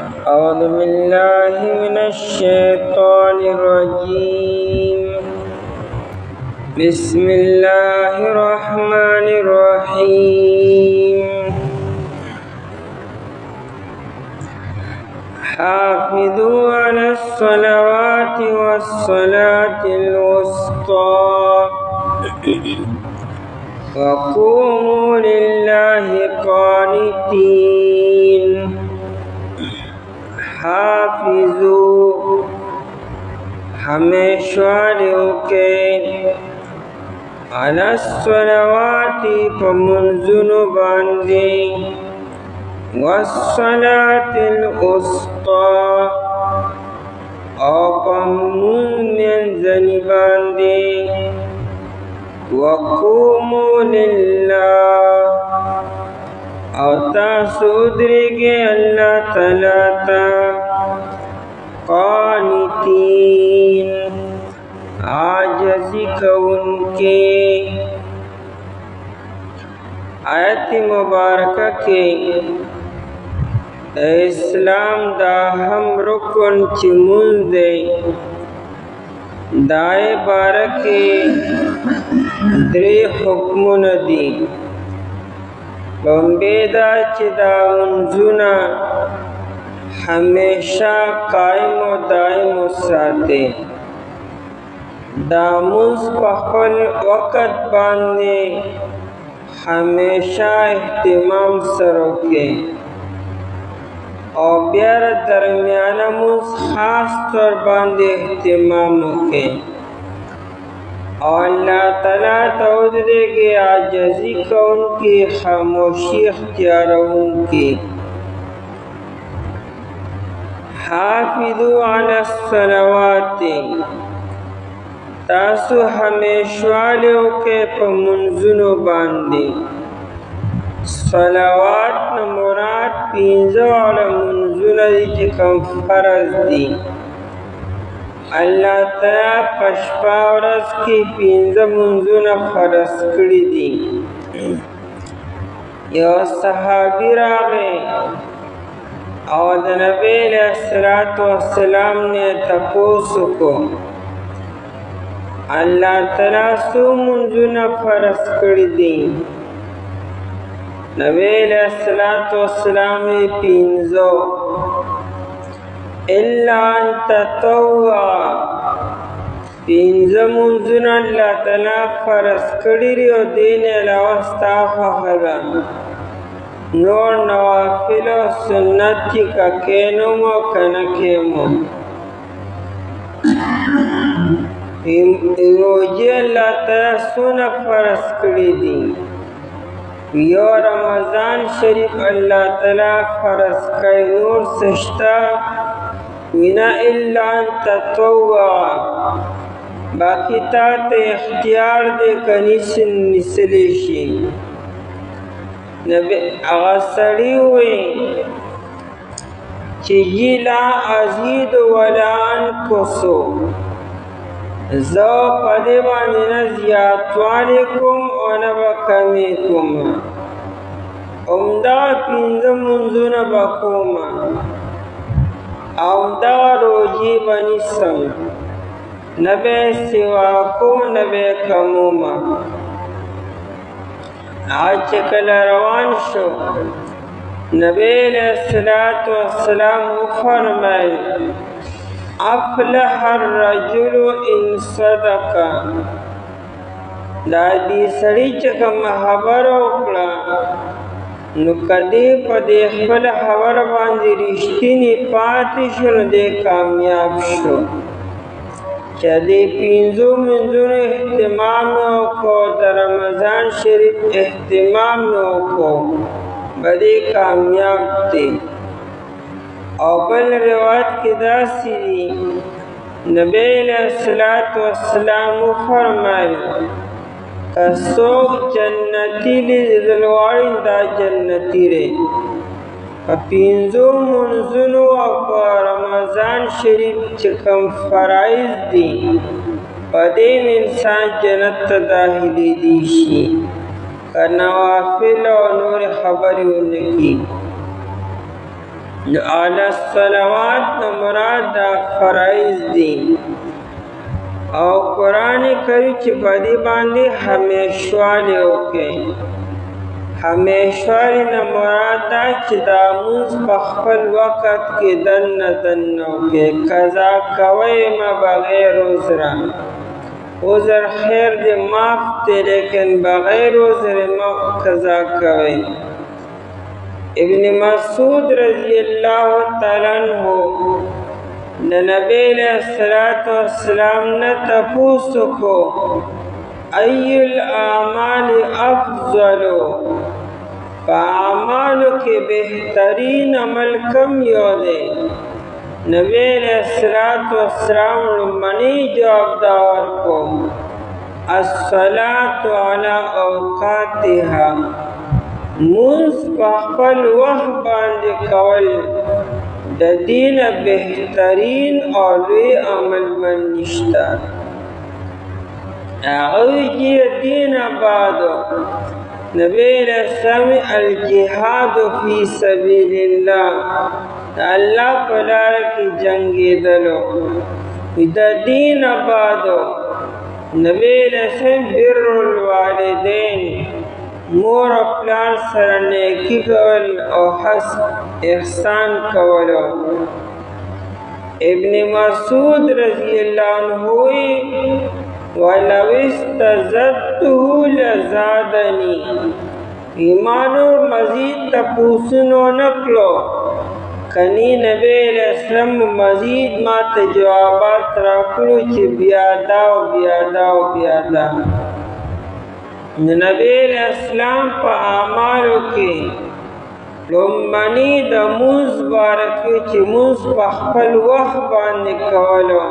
أعوذ بالله من الشيطان الرجيم. بسم الله الرحمن الرحيم. حافظوا على الصلوات والصلاة الوسطى وقوموا لله قانتين. حافظوا ہمیشہ کے علی الصلوات فمنزل باندے والصلاة الوسطى او فمنزل باندے وقوموا للہ او تاسو ادرگے اللہ تعالیٰ تا قانتین عاجزی کون کے. آیت مبارکہ کے اسلام دا ہم رکن چمون دے دائے بارکے دری حکمون دی بمبیدہ چدا منزونا ہمیشہ قائم و دائم ساتے. داموز پخل وقت باندے ہمیشہ اہتمام سرو کے اور بیار درمیانہ موز خاص طور باندے اہتمام کے. اور اللہ تعالیٰ تعود دے گے عاجزی کا ان کی خاموشی اختیار ان کی. حافظوا علی الصلوات تاسو ہمیشوالیو کے پمنزنو باندے. صلوات نمورات پینزو علی منزن دی چکم فرض دی. اللہ تعالیٰ پشپا ورز کی پینزو منزن فرض کری دی. یو صحابی راغے اور نبی علیہ السلام نے تپوسو کو اللہ تعالیٰ سو منزن فرض کری دی. نبی علیہ السلام پینزو الا ان تطوع پینزو منزن اللہ تعالیٰ فرض کری ریو دین علاوہ خدا نور نوافل و سنتی کا کینوم و کنکیمو. روجی اللہ تعالیٰ سونا فرض کری دی. یو رمضان شریف اللہ تعالیٰ فرض کئی نور سشتا ونا الا ان تطوع باقی تات اختیار دے کنیسن نسلیشی. نبی اغسری ہوئی چیجی لا ازید ولا انکسو زو پدیوانی نزیاتوانکم و نبکمیکم امدہ پینزو منزون بکوم امدہ روجی بنیسم نبی سواکو نبی کموم. آج چکل روان شو نبی علیہ السلام فرمائے افلح الرجل ان صدق. دادی سڑی چکم خبر اکڑا نو کدی پا دے خبر خبر باندی رشتینی پاتی شل دے کامیاب شو. چا دے پینزو منزون اہتمام کو در رمضان شریف اہتمام کو بدے کامیاب تے. اور بل روایت کی داسی دی نبی علیہ السلام فرمائے کسوک جنتی لی دلوارن دا جنتی رے. پینزو منزنو اپا رمضان شریف چکم فرائض دی پدیم انسان جنت داخلی دیشی کا نوافل و نور خبری انکی. اعلی الصلوات مراد دا فرائض دي او قرآن کریم چې په دې باندې همیشوالی وکړي. همیشوالی نه مراد دا چې دا مونځ په خپل وخت کې دننه وکړي. قضا کوئ مه بغیر عذره. عذر خیر دې معاف دی لیکن بغیر عذر مه قضا کوئ. ابن مسعود رضی اللہ تعالیٰ عنہ نبی علیہ السلام نے تپوس کو ای الاعمال افضل، اعمالو کے بہترین عمل کم یو دے؟ نبی علیہ السلام منی جواب داور کو الصلاة علی اوقاتها، مونز په خپل وخت باندې کول د دین بهترین او لوی عمل من نشته. هغوی چې دین بعد نبی علیہ السلام الجهاد فی سبیل الله، الله په لاره کې جنګېدلو. د دین بعد نبی علیہ السلام بر الوالدین، مور او پلار سره نیکی کول او احسان کولو. ابن مسعود رضی اللہ عنہ وَلَوْ اسْتَزَدْتُهُ لَزَادَنِي، ایمانو مزید تپوسنو نکلو کنی نبی علیہ السلام مزید ما ته جوابات راکړو چې بیادا او بیادا او بیادا. نبی علیہ السلام په اعمالو کې لومړني د مونځ باره کې چې مونځ په خپل وخت باندې کولو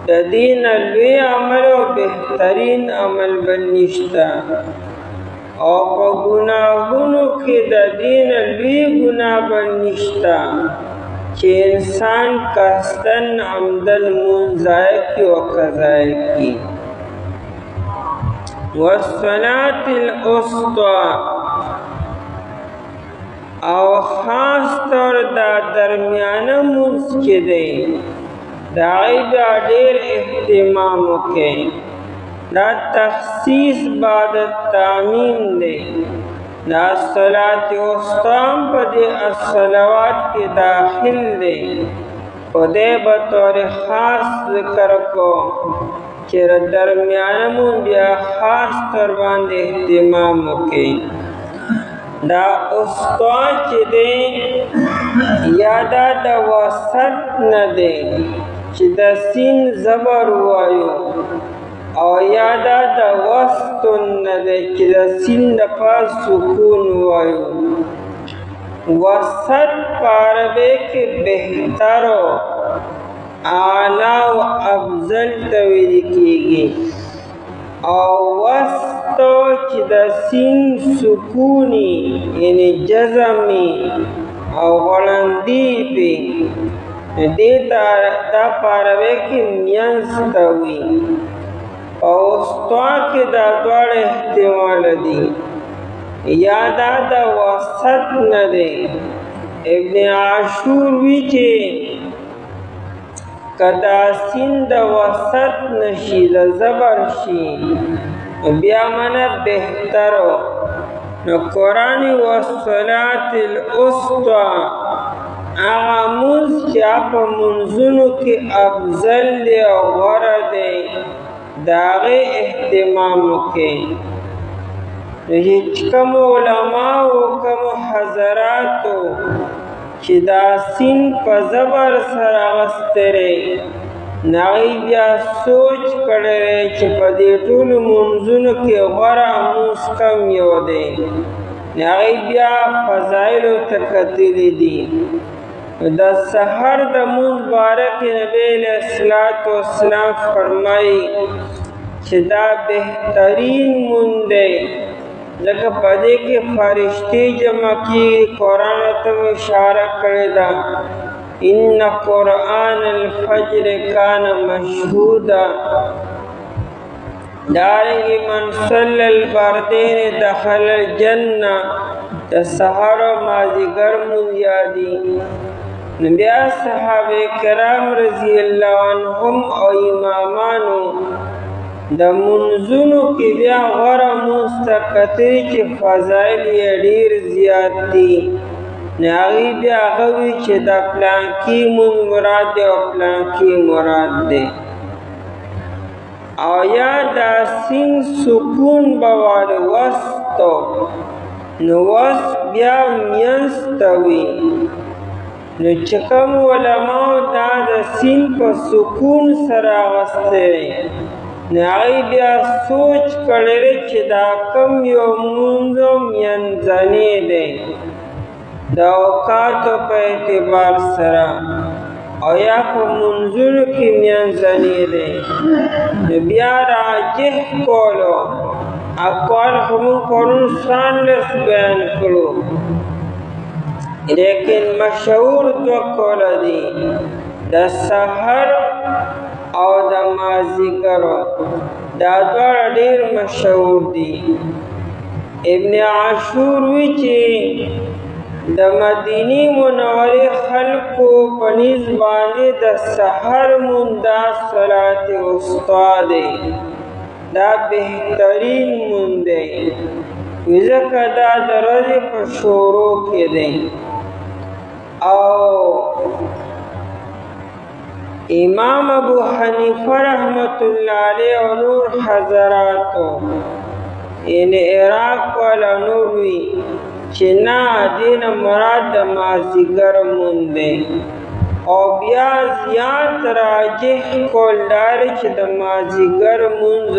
د دین لوی عمل او بهترین عمل بل نشته. او په ګناهونو کې د دین لوی ګناه بل نشته چې انسان قصدن عمدن مونځ ضایع کړي او قضا یې کړي. والصلاة الوسطى، او خاص طور دا درمیانه مونځ چې دی د هغې بیا ډېر اهتمام وکړئ. دا تخصیص بعد التعمیم دی. دا صلاة الوسطی هم په دې الصلوات کې داخل دی، خو دی به طور خاص ذکر کو چې درمیانه مونځ بیا خاص طور باندې اهتمام وکړئ. دا وسطی چې دی یا دا د وسط نه دی چې د سین زبر وایو، او یا دا د وسطن نه دی چې د سین د پاس سکون وایو. وسط په عربی کې بهتر اعلی و افضل ته ویل کېږي، او وسط چې د سین سکونی یعنی جزمی او غړندی پی دې دا په عربی کې منځ ته وي. او وسطی کې دا دواړه احتمال دي، یا دا د وسط نه دی. ابن عاشور وی چې کدا سین د وسط نشي د زبر شي بیا منه بهترو. نو قرآن والصلاة الوسطی هغه مونځ چې په مونځونو کې افضل دی او غوره دی د هغې اهتمام وکړئ. چې کوم علماو کوم حضراتو چې دا سین په زبر سره اغوستی هغوی بیا سوچ کړی چې په دې ټولو مونځونو کې غوره مونځ کم یو دی. هغوی بیا فضایلو ته کتلي دي. د سحر د مونځ باره کې نبی علیه السلام فرمایي چې دا بهترین مونځ دی، ځکه په دې کې فرشتې جمع کېږي. قرآن ته اشاره کړې ده ان قرآن الفجر کان مشهودا. دارنګې من صلی البردین دخل الجنه، د سحر او مازدیګر مونځ یادي. نو بیا صحابه کرام رضی الله عنهم او امامانو د منځونو کې بیا غوره مونځ ته کتلي چې فضایل یې ډېر زیات دي. نو هغوی بیا هغه وي چې د پلانکي مونځ مراد دی او پلانکي مراد دی. او یا دا سین سکون به واړه وسطو، نو وسط بیا منځ ته وي. نو چې کوم علماو دا د سین په سکون سره اخیستی دی، نو هغوی بیا سوچ کړی دی چې دا کوم یو مونځ منځنی دی د اوقاتو په اعتبار سره، او یا په منځونو کې منځنی دی. نو بیا راجح کولو اقوال خو موږ پرون څوارلس بیان کړو، لیکن مشهور دوه قوله دي، د سحر او د مازدیګرو. دا دواړه ډېر مشهور دي. ابن عاشور وی چې د مدینې منورې خلکو په نیز باندې د سحر مونځ دا صلات وسطی دی، دا بهترین مونځ دی، ځکه دا د ورځې په شروع کې دی. او امام ابو حنیفه رحمت الله علیه او نور حضراتو یعنی عراق والا نور وی چې نه دین مراد د مازدیګر مونځ دی. او بیا زیات راجح کول دا چې د مازدیګر مونځ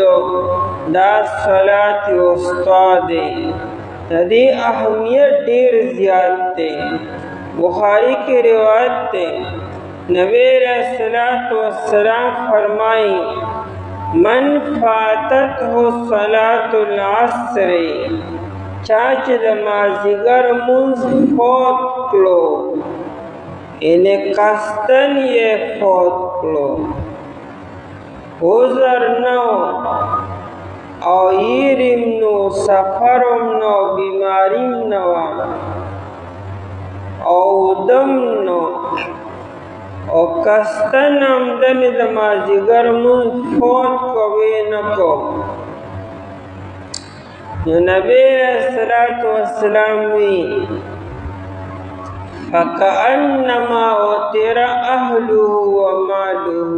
دا صلات وسطی دی. د دې اهمیت ډېر زیات دی. بخاری کی روایت تے نبی علیہ السلام فرمائی من فاتت ہو صلاة العصر، چاچ د مازدیګر مونځ فوت کړو، یعنی قصدن یې فوت کړو، عذر نو او یرم نو سفرم نو بیماریم نو او دم نو او قصدن آمدن د مازدیګر مونځ فوت کوي نه کو. نو نبی صلی والسلام وی فکأنما اوتر اهله و ماله،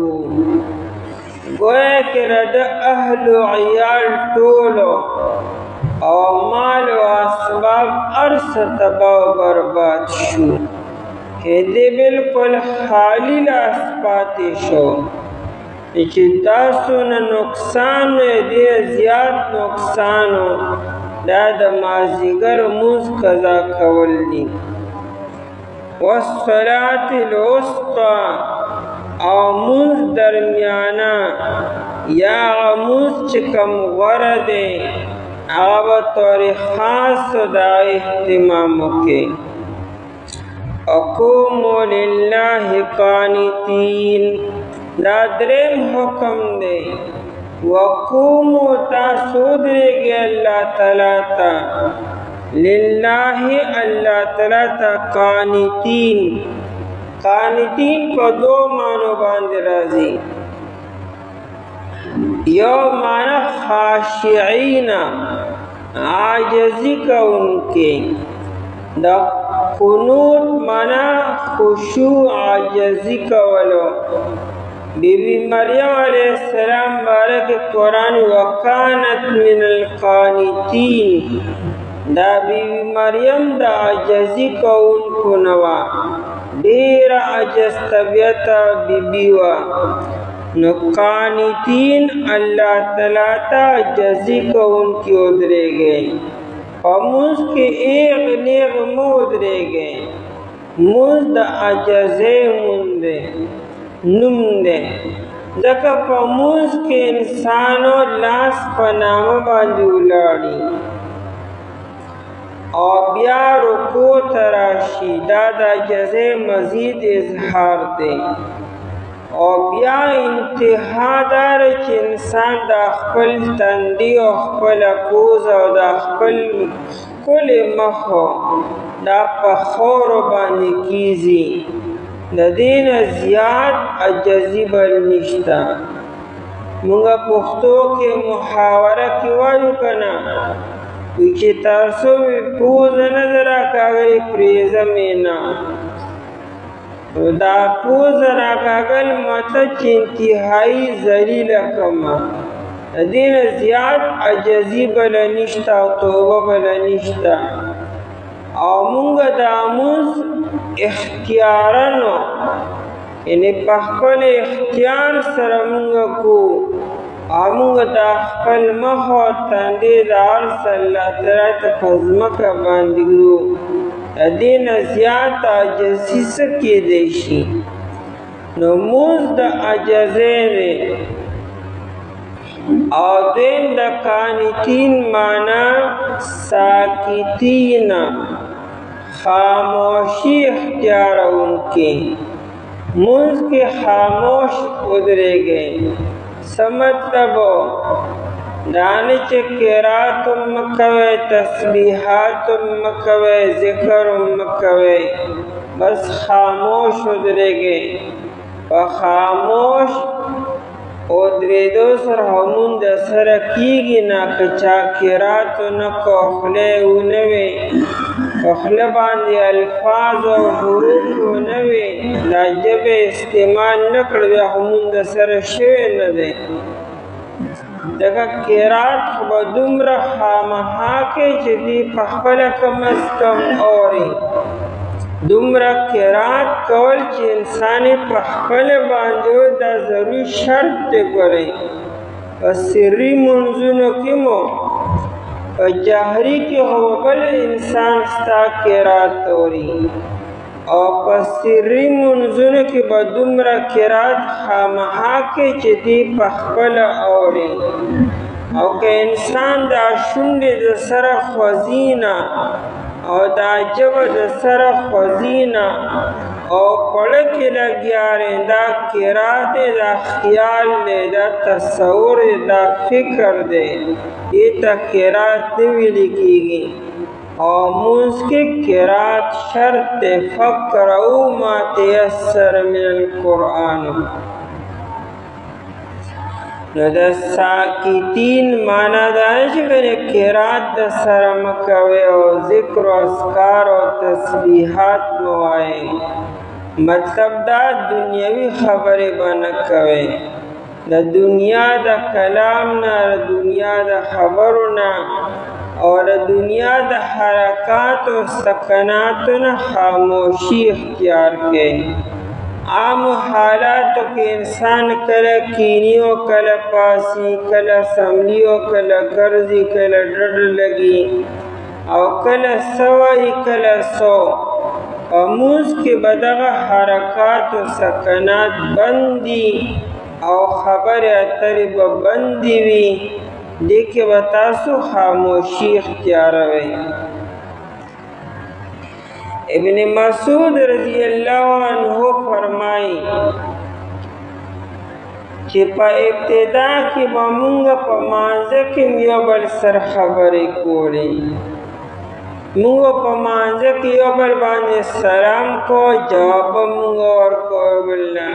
گویا کہ رد اهل و عیال ټولو او مال و اسباب ارس تباہ و برباد شو، کہ دی بالکل خالی لاس پاتی شو. چې تاسو نه نقصان دی زیات نقصانو دا د مازدیګر مونځ قضا کول دي. والصلاة الوسطی او مونځ درمیانا یا مونځ چې کوم غوره دی هغه به طور خاص د اهتمام وکړي. اقوموا لله قانتین، دا دریم حکم دی. وقوموا تاسو درېږئ الله تعالی ته، لله الله تعالی ته قانتین. قانتین په دو معنو باندې راځي. یو معنی خاشعین عاجزی کوونکي، د قنوت معنی خشوع عاجزی کولو. بی بی مریم علیہ السلام بارک قرآن وکانت من القانتین، دا بی بی مریم دا عاجزی کوونکو نوا، ډیر عاجز طبیعت بی بی وا. نو قانتین اللہ تعالی تا عاجزی کوونکي ودرېږئ. په مونځ کې ایغ نیغ مه ودرېږئ. مونځ د عاجزۍ مونځ دی، نوم دی، ځکه په مونځ کې انسانو لاس په نامه باندې ولاړي او بیا رکوع ته راشي، دا د عاجزۍ مزید اظهار دی. او بیا انتها دار چې انسان د خپل تندي او خپل پوز او د خپل ښکلی مخ دا په خاورو باندې کیږي، د دې نه زیات عجزي بل نشته. مونږ پښتو کې محاوره کې وایو که نه، وی چې تاسو پوزه نه ده راکاږلې پرېږده مې نه. دا پوزه راکاږل مطلب چې انتهایي ذلیله کړمه، د دې نه زیات عجزي بله نشته او توبه بله نشته. او مونږ دا مونځ اختیارنو یعنې په خپل اختیار سره مونږ کوو، او مونږ دا خپل مخ او تندی د هر څه الله تعالی ته په ځمکه باندې ږدو، د دې نه زیات عاجزي څه کیدی شي؟ نو مونځ د عاجزۍ دی. او دویم د قانتین معنا ساکتین، خاموشي اختیارونکي. مونځ کې خاموش ودرېږئ. څه مطلب دا نه چې قرات هم مه کوئ، تسبیحات هم مه کوئ، ذکر هم مه کوئ، بس خاموش ودرېږئ. په خاموش ودرېدو سره همون د سره کېږي نه، که چا قرات ونه کړو، خوله یې ونه وې، په خوله باندې الفاظ او حروف ونه وې، دا ژبه استعمال نه کړه، بیا همون د سره شوی نه دی. ځکه قرات خو به دومره خامخا کوي چې دوی په خپله کم از کم اوري. دومره قرات کول چې انسان په خپله باندې دا ضروري شرط دی. ګورئ په سري منځونو کې مو په جهري کې خو بل انسان ستا قرات اوري، او په سري منځونو کې به دومره قرات خامخا کوي چې دوی په خپله اوري. او که انسان دا شونډې د سره خوځي نه او دا ژبه د سره خوځي نه او پړه کې لګیا دی، دا قرات دی، دا خیال دی، دا تصور دی، دا فکر دی، دې ته قرات نه ویلې کېږي. او مونځ کې قرات شرط دی. فقرؤا ما تیسر من القرآن. نو د ساکتین معنا دا نه چې قرات د سره مه کوئ او ذکر او اذکار او تسبیحات مه وایئ. مطلب دا دنیوي خبرې به نه کوئ، د دنیا د کلام نه، د دنیا د خبرو نه او د دنیا د حرکات او سکناتو نه خاموشي اختیار کړئ. عام حالاتو کې انسان کله کینی او کله پاسی، کله سملی او کله ګرځي، کله ډډ لګي او کله سوای کله سو. په مونځ کې به دغه حرکات او سکنات بندي او خبرې اترې به بندي وي، دې کې به تاسو خاموشي اختیاروئ. ابن مسعود رضی اللہ عنہ فرمائی چې په ابتدا کې به مونږ په مانځه کې یو بل سره خبرې کولې، مونږ په مانځه کې یو بل باندې سلام کو، جواب به مونږ ورکو یو بل نه.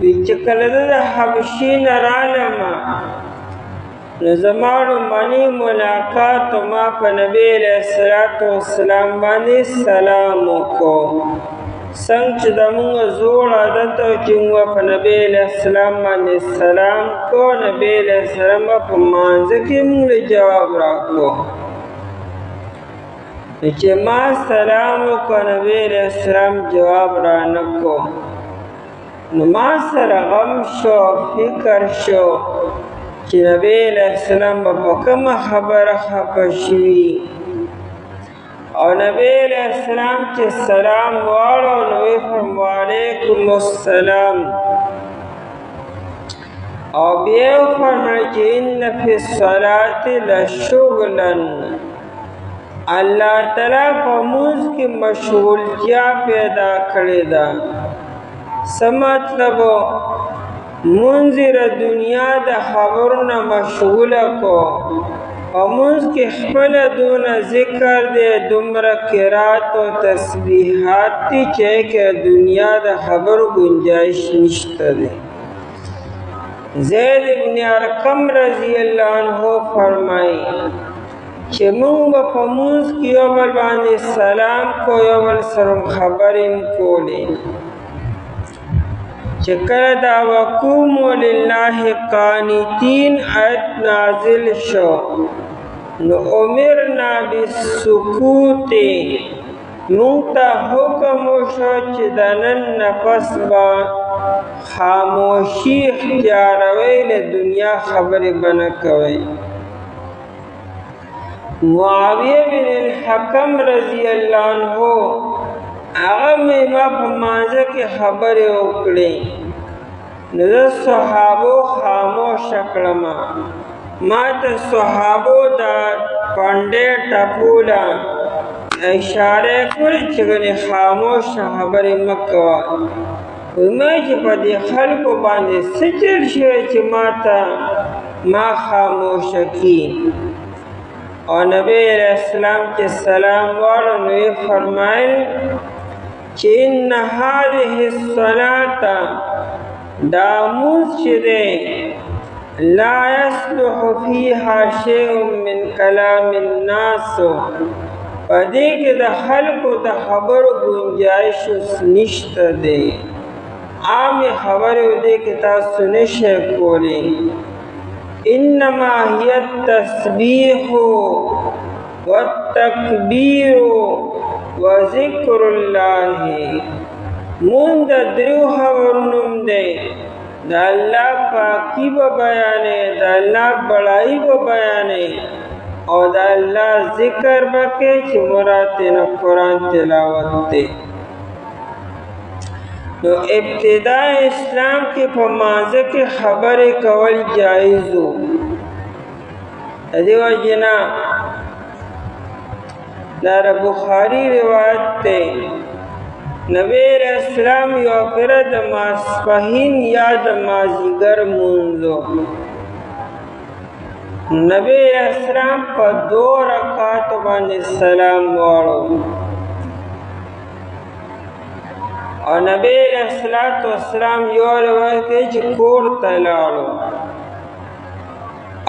وی چې کله زه د حبشې نه رالمه نو زما لومړنی ملاقات ما په نبي علیه الصلاة والسلام باندې سلام وکړو. څنګه چې زموږ زوړ عادت و چې موږ په نبي علیه السلام باندې سلام کو، نبي علیه السلام به په مانځه کې موږ له جواب راکړو. چې ما سلام وکړو، نبي علیه السلام جواب رانه کو، نو ما سره غم شو، فکر شو چې نبی علیہ السلام به په کومه خبره خفه شوي. او نبی علیہ السلام چې سلام واړو نو ویې فرمایل وعلیکم السلام. او بیا یې وفرمایل چې ان فی الصلاة لشغلا، الله تعالی په مونځ کې مشغولتیا پیدا کړې ده. څه مطلب؟ مونځ د دنیا د خبرو نه مشغوله کو، ومونږ کې خپل دونه ذکر دی دومره قرات او تسبیحات دي چې کې دنیا د خبرو گنجائش نشته دی. زید ابن ارقم رضی اللہ عنہ فرمائی چې مونږ په مونږ کې یو بل باندې سلام کو یو بل سره خبرې کولې چې کله دا وقوموا لله قانتین آیت نازل شو نو امرنا بالسکوت مونږ ته حکم وشو چې د نن نفس به خاموشي اختیاروئ له دنیا خبرې به نه کوئ. معاویه بن الحکم رضی اللہ عنہ هغه ما په مانځه کې خبرې وکړې نو د صحابو خاموش کړم ما ته صحابو دا پنډې ټپوله اشاره کړې چې ګنې خاموش خبرې مه کوه. ما چې په دې خلکو باندې څه چل شوی چې ما خاموشه کړي. او نبی علیہ السلام چې سلام واړو نو یې فرمایل چې ان هذه الصلاة دا مونځ چې دی لا يصلح فيها شيء من کلام الناس په دې کې د خلکو د خبرو گنجائش نشته دی. عام خبرې دې کې تاسو نشئ کولی. انما هي التسبيح والتكبير وذكر الله مون د دریو خبرونو دی د الله پاکي به بیانې د الله بڑائی به بیانې او د الله ذکر به کې چې مراد نه قرآن تلاوت دی. نو ابتدا اسلام کې په مانځه کې خبرې کول جایز وو. د دې وجې نه دا بخاري روایت دی نبی علیہ السلام یو پره د ماسپښین یا د مازدیګر مونځ نبی علیہ السلام په 2 رکعاتو باندې سلام واړو او نبی علیہ السلام یو روایت دی چې کور ته لاړو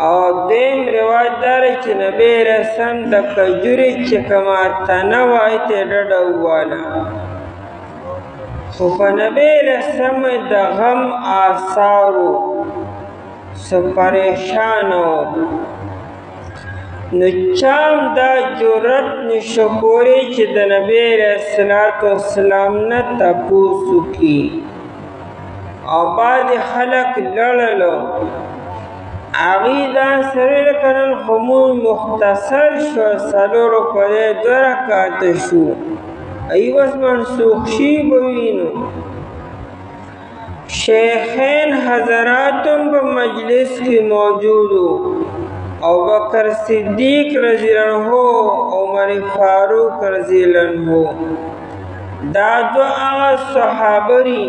او دیم روایت دار چې نبی علیہ السلام د کجوري چې کومه تنه وای ته ډډه وواله خو په نبی علیہ السلام د غم آثارو څه پریشان وو نو چام دا جرأت نشو کولی چې د نبی علیہ السلام نه تپوس وکړي او بعد خلک لړلو هغوی دا سره کنن خو مونځ مختصر شو 4 پرې 2 رکعاته شو ایوس منسوخ شي به وي نو شیخین حضراتم په مجلس کې موجود وو ابو بکر صدیق رضی اللہ عنہ عمر فاروق رضی اللہ عنہ دا دو آغا صحابری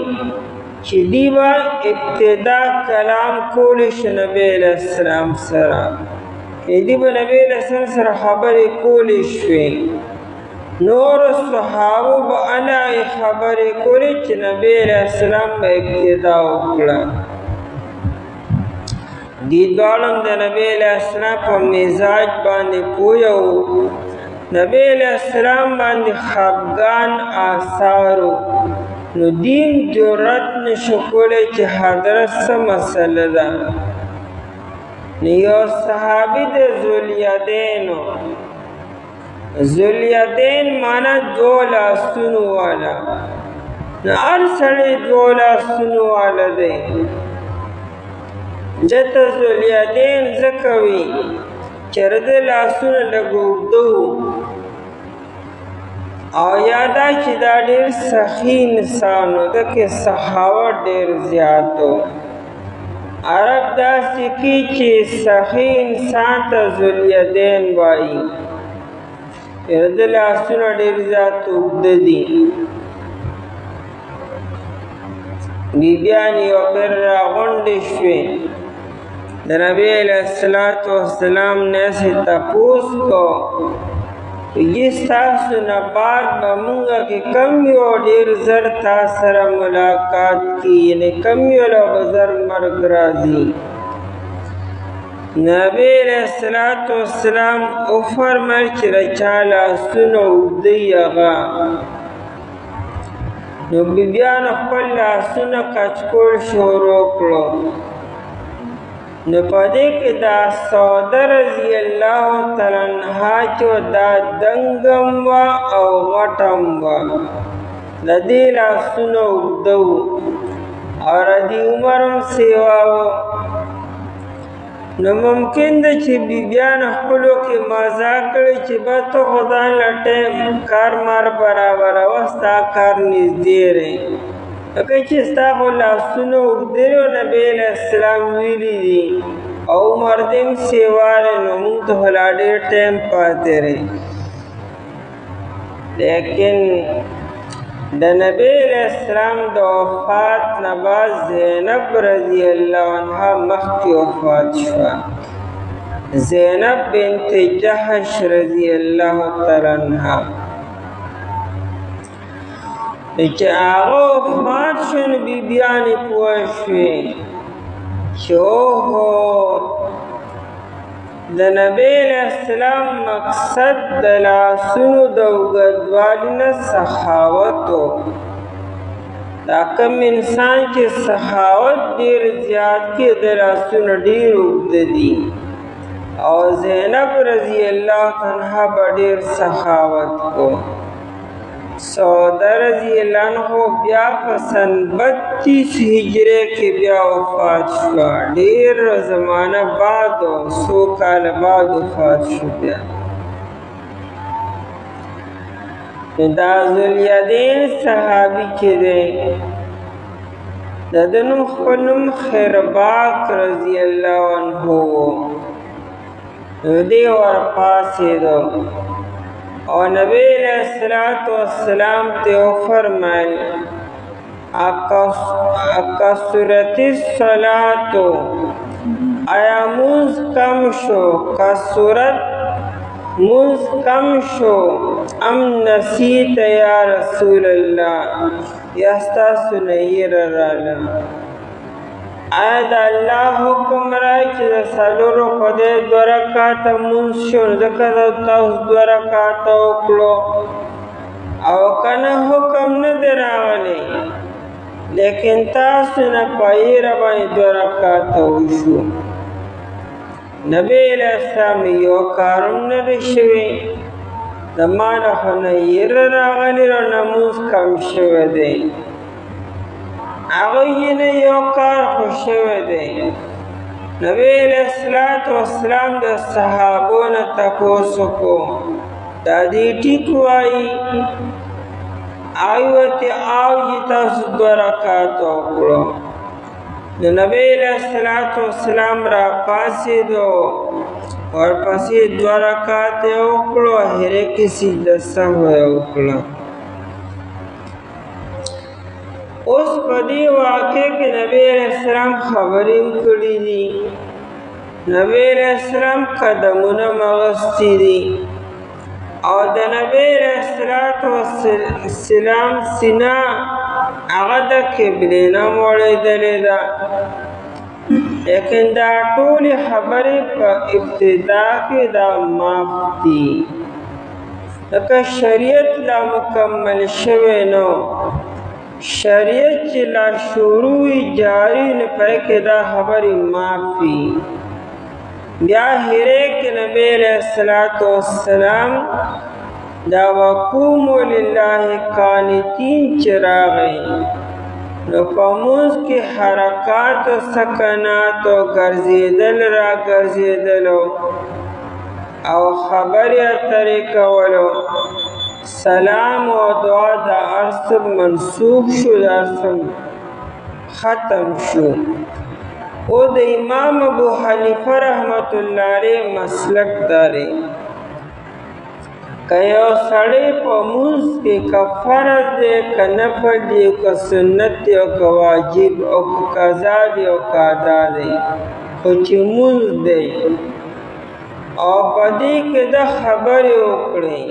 چی دیبا ابتدا کلام کولش نبی علیہ السلام سرا دیبا نبی علیہ السلام سرا خبری کولش وی نور صحابو با علائی خبری کولش نبی علیہ السلام با ابتدا اکڑا دی دوالم د نبی علیہ السلام په مزاج باندې پویو نبی علیہ السلام باندې خفګان آثارو نو دین جرأت نشو کولی چې حضرت څه مسله ده نو یو صحابي د ذوالیدین مانا 2 لاسونو والا نو هر سړی 2 لاسونو والا دی جته ذوالیدین زکوي چرد لاسونه لګوډو او یادا چې دا ډېر سخی انسانو د کې سخاوت ډېر زیاتو عرب داسې کی چې سخی انسان ته ذوالیدین وایي چرد لاسونه ډېر زیات اوږده دي بیبیانې یو پیر راغونډې شوې د نبی علیہ السلام نه سے تپوس کو یہ ستاسو نه بعد به مونږه کې کم یو ډېر زر تا سره ملاقات کی یعنی کم یو له به زر مرګ راځي نبی علیہ السلام او فرمایل چې رچا لاسونه اوږده یې هغه نو بیبیانو خپل لاسونه کچکول شروع کړو نو په دې کې دا سوده رضی الله تعالی عنها چې دا دنګم وه او غټم وه د دې لاسونه اوږده وو او رضی عمر هم سیوا وو نو ممکن ده چې بیبیانو خپلو کې مزاق کړي چې به ته خو ځان له ټیم کار مار برابروه ستا کار نږدې دی لکه چې ستا خو لاسونه اوږده دي او نبي علیه السلام ویلي دي او عمر دې هم سیوا دی نو مونږ ته خو لا ډېر ټایم پاتې دی لیکن د نبی علیہ السلام د وفات نه بعد زینب رضی الله عنها مخکې وفات شوه زینب بنت جحش رضی الله تعالی عنها چې هغه وفات شو نو بیبیانې پوه شوې چې اوهو د نبی علیہ السلام مقصد د لاسونو د اوږدوالي نه سخاوت و دا کوم انسان چې سخاوت ډېر زیات کړي د لاسونه ډېر اوږده دي او زینب رضی الله عنها به ډېر سخاوت کو سوده رضی الله عنه بیا په سن 32 هجرې کې بیا وفات شوه ډېر زمانه بعد څو کاله بعد وفات شو بیا دا ذوالیدین صحابي چې دی د ده نوم خپل نوم خیرباک رضی الله عنه و نو دی ورپاڅېدو او نبی علیہ السلام ته فرمایل اکثرت الصلاة آیا موز کم شو کثرت موز کم شو ام نسیت یا رسول اللہ یا ستاسو نیر رالا آیا دا اللہ حکم رائی چې د څلورو خدای 2 رکعاته مونځ شو ځکه دا تاسو 2 رکعاته وکړو او کنه حکم نه دی راغلی لیکن تاسو نه په ایره باندې 2 رکعاته وشو نبی علیہ السلام یو کارم نه دی شوی د ما نه خو نه ایره راغلی او نه مونځ کم شوی دی هغه یې نه یو کار خو شوی دی نبی علیہ السلام د صحابو نه تپوس وکړو دا دې ټیک وایي ورته چې تاسو 2 رکعاته وکړو نو نبی علیہ السلام را پاڅېدو ورپسې 2 رکعاته وکړو هرې کې سجده سهو وکړه اوس په دې واقع کې نبی علیہ السلام خبرې کړې دي نبی علیہ السلام قدمونه مغستی دي او د نبی علیہ السلام سینه هغه د قبلې نه موړېدلې ده لیکن دا ټولې خبرې په ابتدا کې دا معاف دي لکه شریعت لا مکمل شوی نو شریعت چې لا شروع جاری نه پای کې دا خبرې معافي بیا هرې کې نبی علیہ السلام دا وقوموا لله قانتین چې راغی نو په مونځ کې حرکات او سکنات او ګرځېدل را ګرځېدلو او خبرې اترې کولو سلام و دعا دا عرص منسوخ شو دا عرص ختم شو او دا امام ابو حنیفه رحمت اللہ علیہ مسلک دارے که یو سړی په مونځ کې که فرض دی که نفل دی که سنت دی او که واجب او که قضا دی او که ادا دی خو چې مونځ دی او په دې کې د خبرې وکړي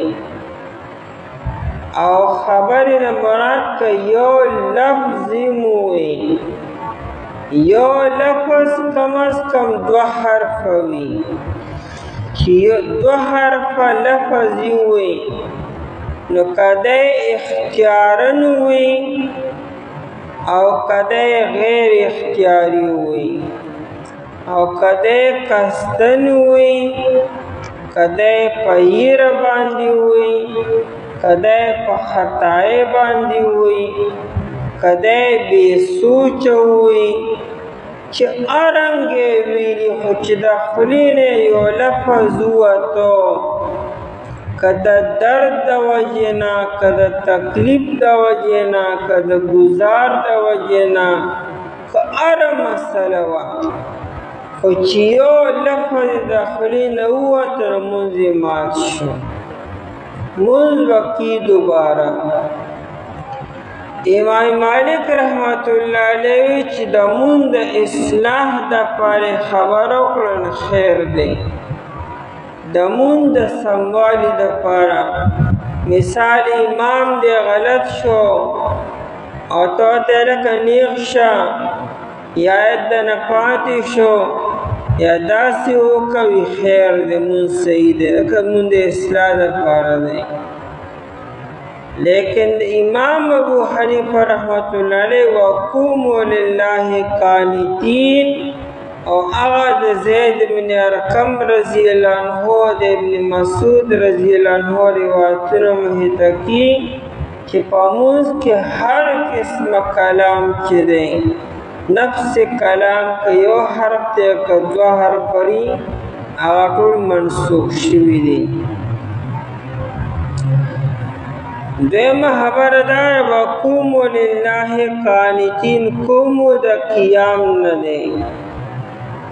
او خبرې نه مراد که یو لفظ مو وي یو لفظ کم از کم 2 حرفه وي چې 2 حرفه لفظ وي نو کده اختیارن وي او کده غیر اختیاری وي او کده قصدن وي کده پیر باندې وي کده په خطای باندې وي کده بے سوچ وي چې ارنګې ویلي خو چې د خولې نه یو لفظ ووتو که د درد د وجې نه که د تکلیف د وجې نه که د ګزار د وجې نه که هره مسله وه خو چې یو لفظ د خولې نه ووته نو مونځ یې مات شو مونځ به کی دوباره امام مالک رحمت الله علیه چې د مونځ د اصلاح دپاره خبره وکړه نو خیر دی د مونځ د سموالي دپاره مثال امام دی غلط شو او تو ته لکه نیغ شه یا د نه پاتې شو یا داسې وکوي خیر دی مونځ صحیح دی لکه مونځ د اصلاح دپاره دی لیکن امام ابو حنیفه رحمت الله علیه وقوموا لله قانتین او هغه د زید بن ارقم رضی الله عنه د ابن مسعود رضی الله عنه روایتونه محتکی چې په مونځ کې هر قسم کلام چې دی نفس کلام که یو حرف دی که 2 حرف لري هغه ټول منسوخ شوي دي دویمه خبره دا وقوموا لله قانتین قومو د قیام نه دی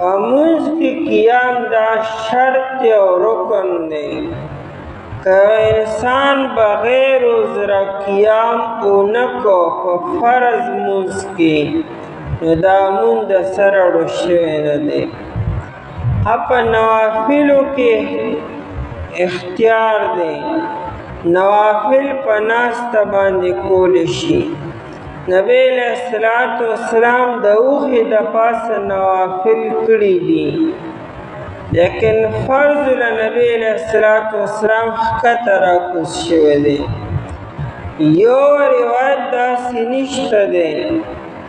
په مونځ کې قیام دا شرط او رکن دی که انسان بغیر عذر قیام اونکو په فرض مونځ کې نو دا مونځ د سره اړو شوی نه دی په نوافلو کې اختیار دی نوافل په ناسته باندې کولی شي نبی علیہ الصلوۃ والسلام د اوښې د پاسه نوافل کړي دي لیکن فرض له نبی علیہ الصلوۃ والسلام ښکته راکوز شوی دی یو روایت داسې نشته دی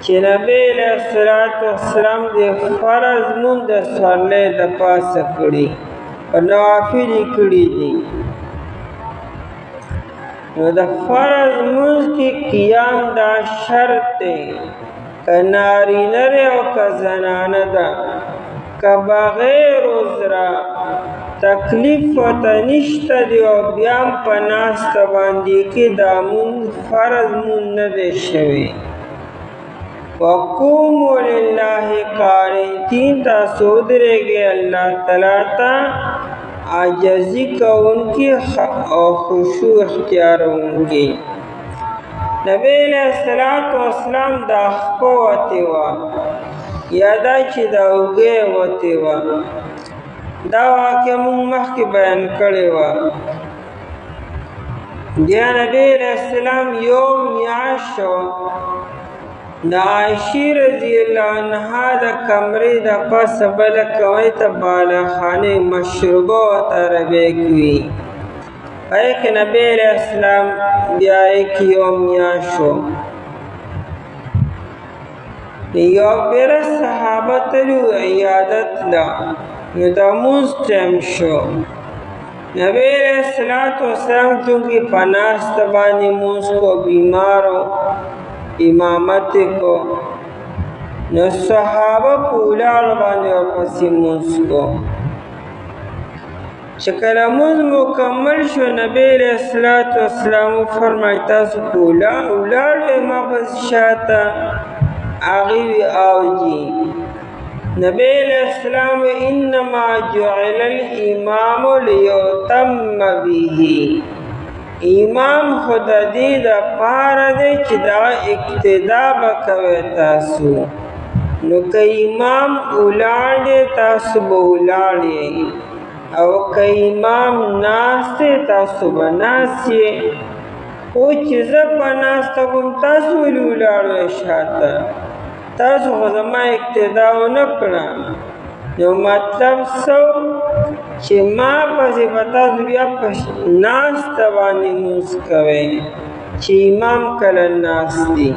چې نبی علیہ الصلوۃ والسلام د فرض مونځ د سورلۍ د پاسه کړي او نوافل یې کړي دي نو د فرض مونځ کې قیام دا شرط دی که نارینه دی او که زنانه ده که بغیر عذره تکلیف ورته نشته دی او بیا هم په ناسته باندې کې دا مونځ فرض مونځ نه دی شوی وقوموا لله قانتین تاسو ودرېږئ الله تعالی ته عاجزی کونکی او خشوع اختیارونکی نبی علیہ السلام دا خپو وتی وا یا دا چې دا اوږې وتی وا دا واقع مونږ مخکې بیان کړی وا بیا نبی علیہ السلام یو میاشت د عائشې رضی الله عنها د کمرې د پاسه بله کوی ته بالخانې مشروبه ورته عربۍ کې وي هغې کې نبی علیه السلام بیا یې کې یو میاشت و یو پیره صحابه تلي وو عیادت له نو د مونځ ټایم شو نبی علیہ السلام چونکې په ناسته باندې مونځ کو بیمار و امامت کو نو صحابه په ولاړ باندې ورپسې مونځ کو چې کله مونځ مکمل شو نبی علیہ السلام فرمایي تاسو په ولاړ ما پس شاته هغې وي اوجي نبی علیہ السلام انما جعل الامام لیتم به امام خود دې د پاره دی چې دا اقتدا به کوئ تاسو نو که امام ولاړ دی تاسو به ولاړ یې، او که امام ناست دی تاسو به ناست یې. او چې زه په ناسته کوم تاسو ولې ولاړ یې شاته؟ تاسو خو زما اقتدا ونه کړه. نو مطلب څه چې ما پسې به تاسو بیا په ناسته باندې لمونځ کوئ چې امام کله ناست دی.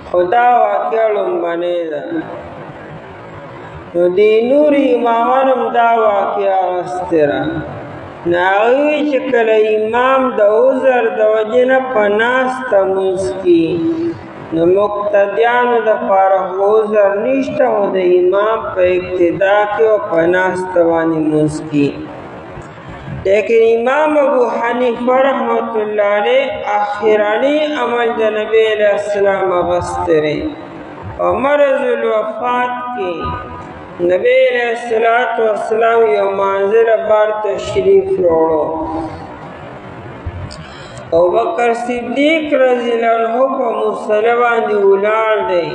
خو دا واقعه لومبنۍ ده. نو دې نورو امامانو هم دا واقعه اخیستې ده. نو هغوی وایي چې کله امام د عذر د وجې نه په ناسته لمونځ کوي نو مقتدیانو دپاره خو عذر نشته، خو د امام په اقتدا کې او په ناسته باندې لمونځ کوي. لیکن امام ابو حنیفه رحمت الله علیه اخرانی عمل د نبی علیہ السلام اغوستی دی. په مرض الوفات کې نبی علیہ السلام یو منزل بار تشریف راوړو. ابوبکر صدیق رضی الله عنه په مصلی باندې ولاړ دی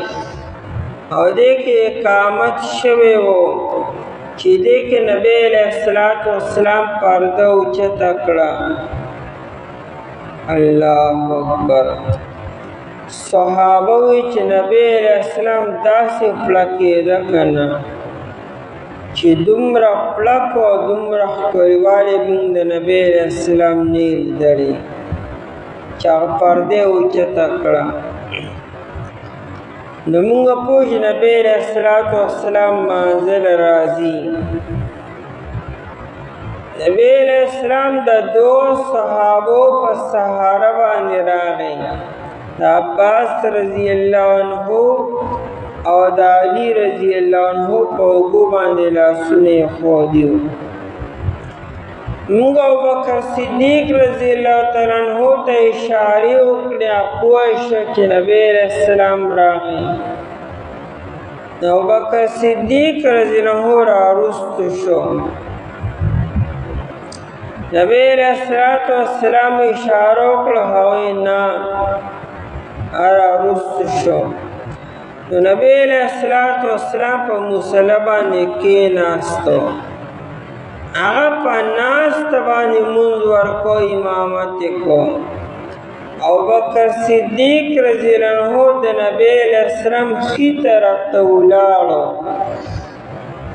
او دې کې اقامت شوی و چې دې کې نبی علیہ السلام پرده اوچته کړه. الله اکبر. صحابه وی چې نبی علیہ السلام داسې پړکېده که نه چې دومره پړک او دومره ښکلوالی موږ د نبی علیہ السلام نه لیدلې چې هغه پرده اوچته کړه. نو موږ پوه چې نبی علیہ السلام منزل راځي. نبی علیہ السلام د دو صحابو په سهاره باندې راغی، د عباس رضی الله عنه او د علی رضی الله عنه په اوږو باندې لاسونه یې ښودي. موږ ابوبکر صدیق رضی الله تعالی عنہ ته اشارې وکړې، پوه شه چې نبی علیہ السلام راغی. نو ابوبکر صدیق رضی الله عنه راوروسته شو. نبی علیہ السلام اشاره وکړه، هغوی نه راوروسته شو. نو نبی علیہ السلام په مصلی باندې کېناستو. هغه په ناسته باندې لمونځ ورکو، امامت یې کو. ابوبکر صدیق رضی الله عنه د نبی علیہ السلام ښي طرف ته ولاړو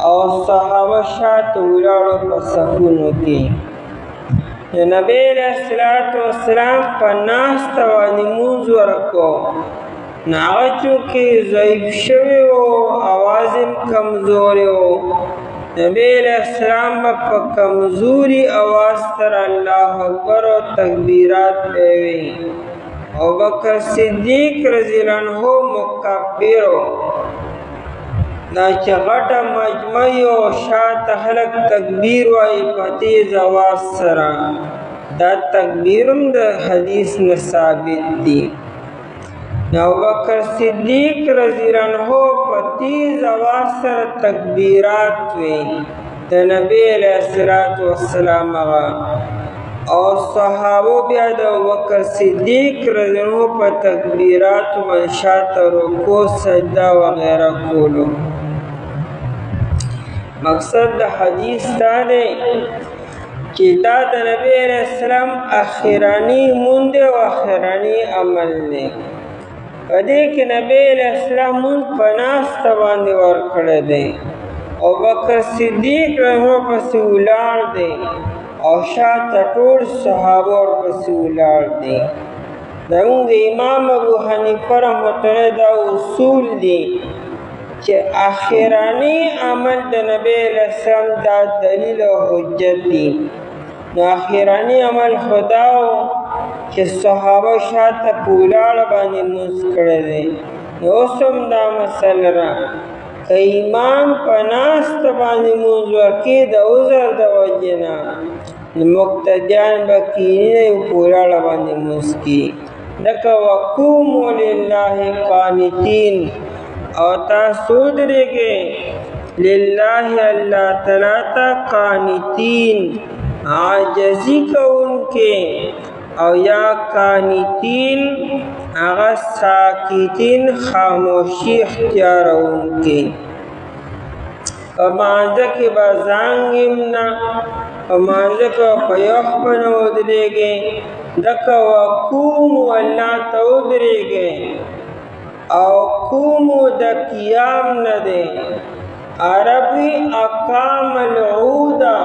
او صحابه شاته ولاړو په صفونو کې. د نبی علیہ السلام په ناسته باندې لمونځ ورکو. نو هغه چونکې ضعیف شوی و، اواز یې کمزوری و، نبی علیہ السلام په کمزوری آواز سره الله اکبر او تکبیرات کوي. ابوبکر صدیق رضی الله عنه مکبر دا چې غټه مجمع او شاته خلک تکبیر وایي په تیز آواز سره، دا تکبیر هم د حدیث نه ثابت دی. ابوبکر صدیق رضی الله عنه په تیز آواز سره تکبیرات وی د نبی علیہ السلام هغه، او صحابو بیا د ابوبکر صدیق رضی الله عنه په تکبیراتو باندې شاته رکوع سجده وغیره کولو. مقصد د حدیث دا دی چې دا د نبی علیہ السلام اخرانی مونږ او اخرانی عمل دی. په دې کې نبی علیہ السلام مونږ په ناسته باندې ورکړی دی. ابوبکر صدیق رحمه پسې ولاړ دی او شاته ټول صحابه ورپسې ولاړ دي. زموږ د امام ابو حنیفه رحمة الله دا اصول دي چې اخرانی عمل د نبی علیہ السلام دا دلیل او حجت دي. نو اخرانی عمل خدا و چې صحابه شاته په ولاړه باندې لمونځ کړی دی. نو اوس هم دا مسله ده که امام په ناسته باندې لمونځ وکړي د عذر د وجې نه، نو مقتدیان به کیني په ولاړه باندې لمونځ کوي. لکه وقوموا لله قانتین، او تاسو ودرېږئ لله الله تعالی ته قانتین عاجزي کوونکې، او یا قانتین هغه ساکتین خاموشي اختیارونکي په مانځه کې به زانګ یم نه په مانځه کې په یخ به نه ودرېږې دکه وقومو الله ته ودرېږې او قومو د قیام نه دی عربي اقام العوده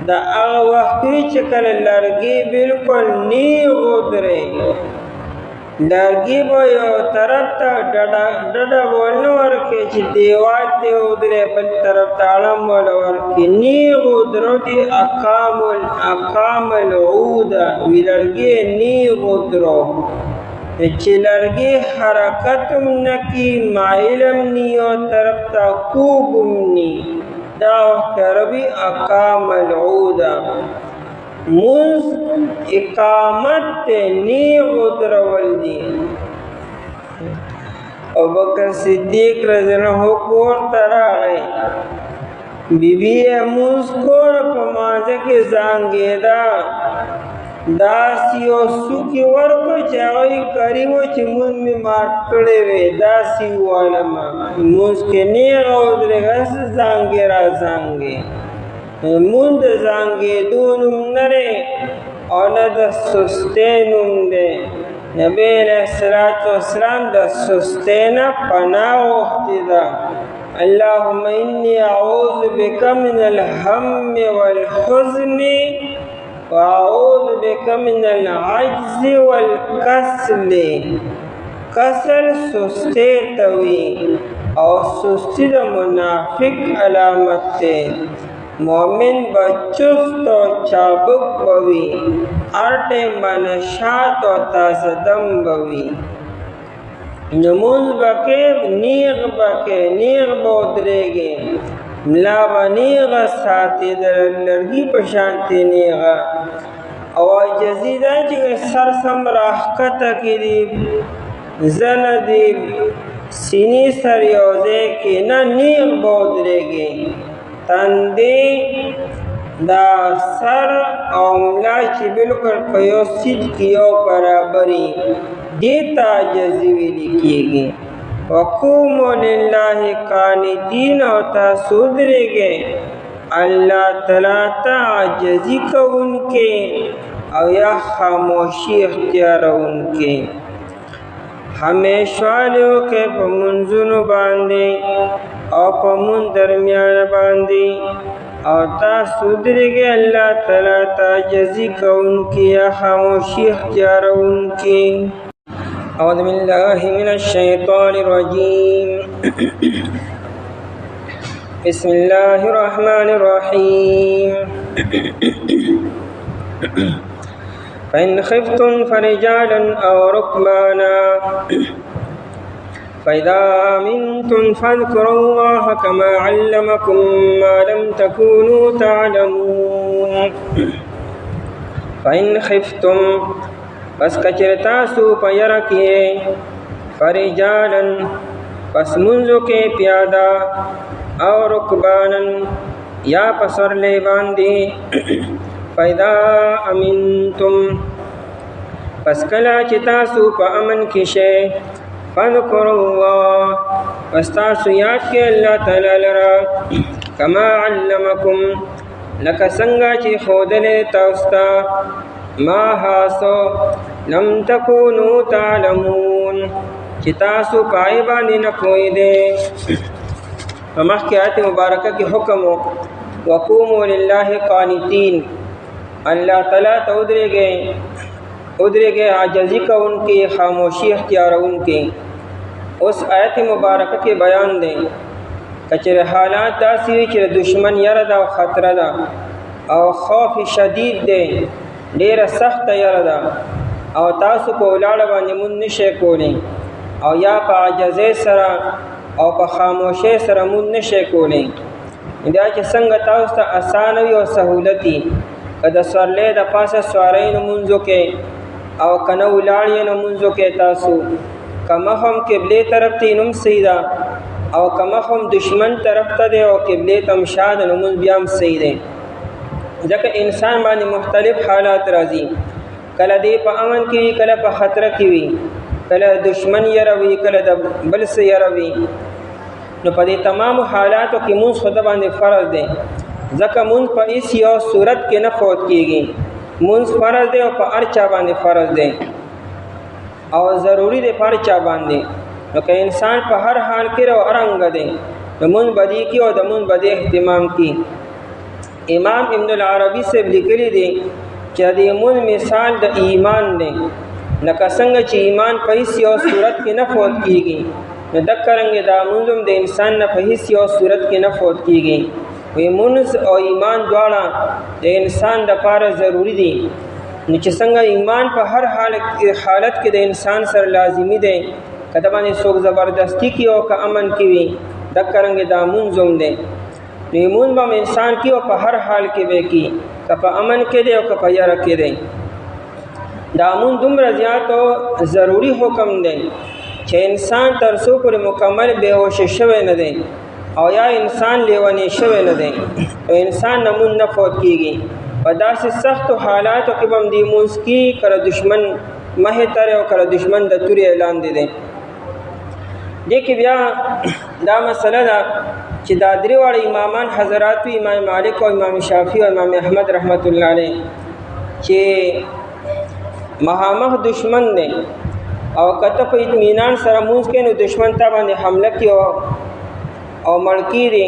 دا هغه وخت چې کله لرګي بالکل نیغ ودرې لرګي به یو طرف ته ډډه ونه ورکړي چې دیوال ته ودرې بل طرف ته اړم ونه ورکړي نیغ ودرو دي اقام العوده وی لرګي نیغ ودرو چې لرګي حرکت هم نه کي مایل هم ني یو طرف ته کوږ هم ني دا وخت عربي اقام العوده منز اقامت نیغ ودرول دي ابوبکر صدیق رضی اللہ عنہ کور ته راغی بیبي یې منز کور په مانځه کې زانګېده داسې یو څوکې ورکړ چې هغه یې کریم و چې مونځ مې مات کړی وی داسې ووالمه مونځ کې نیغه ودرېږه هسې زانګې را زانګې مونځ د زانګېدو نوم نه دی او نه د سستۍ نوم دی نبی علیه الصلاة والسلام د سستۍ نه پناه غوښتې ده اللهم انی اعوذ بک من الهم والحزن وأعوذ بك من العجز والكسل کسل سستی توی او سستی د منافق علامت تے مومن بچست و چابک بوی ارٹے منشات و تازدم بوی نمونز بکے نیغ بودرے ملا با نیغ ساتی در لرگی پشانتی نیغ او عجزی دا چی سر سم راحکتا کی دی زن دی سینی سر یوزے کی نا نیغ بودرے گی تندی دا سر او ملا چی بلکل پیو سید کیو برابری دیتا عجزی ویلی کیے وقوموا للہ قانتین او تاسو ودرېږئ اللہ تعالی ته عاجزي کوونکې او یا خاموشي اختیارونکې همیشه والے وکړئ په منځونو باندې او په مونځ درمیان باندې او تاسو ودرېږئ اللہ تعالی ته عاجزي کوونکې یا خاموشي اختیارونکې أعوذ بالله من الشيطان الرجيم بسم الله الرحمن الرحيم فإن خفتم فرجالا أو ركبانا فإذا أمنتم فاذكروا الله كما علمكم ما لم تكونوا تعلمون فإن خفتم پس کچرتا سو پیر کیے فرجالن پس منزو کے پیادا او رکبانن یا پسر لے باندی فیدا امنتم پس کلا چتا سو پا امن کشے فذکر اللہ پس تاسو یاد کے اللہ تعالی لرا کما علمکم لکا سنگا چی خودلے تاستا ما حاسو لم تکونو تعلمون چی تاسو پائی باندی نپوئی دے فمخ کی آیت مبارکہ کی حکم وقومو للہ قانتین اللہ تعالیٰ تا ادرے گئے عاجزی کا ان کی خاموشی اختیار ان کی اس آیت مبارکہ کے بیان دیں کچر حالات داسی وی چر دشمن یرد و خطر دا او خوف شدید دے ډیر سخت یاره ده او تاسو په ولاړه باندې مونږ نشئ کولی او یا په عاجزۍ سره او په خاموشۍ سره مونږ نشئ کولی دا چې څنګه تاسو ته اسانه وي او سهولت وي که د سورلۍ د پاسه سواری نه مونځو کې او که نه ولاړ یې نه مونځو کې تاسو که مخ هم قبلې طرف ته نوم صحیح ده او که مخ هم دشمن طرف ته دی او قبلې ته هم شا ده نو مونځ بیا هم صحیح دی ځکه انسان باندې مختلف حالات راځي کله دی په امن کې وي، کله په خطر کې وي، کله دشمن یروي، کله د بل څه یروي. نو په دې تمام حالاتو کې مونږ خدا باندې فرض دی، ځکه مونږ په هیڅ یو صورت کې نه فوت کېږي. مونږ فرض دی او په هر چا باندې فرض دی او ضروری دی په هر چا باندې. نو که انسان په هر حال کې او ارنګ دی د مونږ بدی کې او د مونږ بدی اهتمام کې. امام ابن العربی سے لیکلی دی چې د مونږ مثال د ایمان دی، لکه څنګه چې ایمان په هیڅ یو صورت کې نه فوت کېږي، نو دکه رنګې دا مونږ هم د انسان نه په هیڅ یو صورت کې نه فوت کېږي. وی مونږ او ایمان دواړه د انسان دپاره ضروری دي. نو چې څنګه ایمان په هر حالت کې د انسان سره لازمي دی، که د باندې څوک زبردستی کې او که امن کې وي، دکه رنګې دا مونځ هم دی. نو مونځ به انسان کې او په هر حال کې به کې، که په امن کې دی او که په یره کې دی. دا مونځ دومره زیات او ضروری حکم دی چې انسان تر څو پورې مکمل بېهوشه شوی نه دی او یا انسان لیونی شوی نه دی، او انسان نه مونځ نه فوت کېږي. په داسې سختو حالاتو کې به هم دې مونځ کې کله دشمن مخې ته او کله دشمن د تورې اعلان دی. دې کې بیا دا مسله ده چې دا درې واړه امامان حضرات، امام مالک او امام شافعي او امام احمد رحمت الله علیه، چې مخامخ دشمن دی او کته په اطمینان سره مونځ کوي نو دشمن ته باندې حمله کوي او مړ کېږي،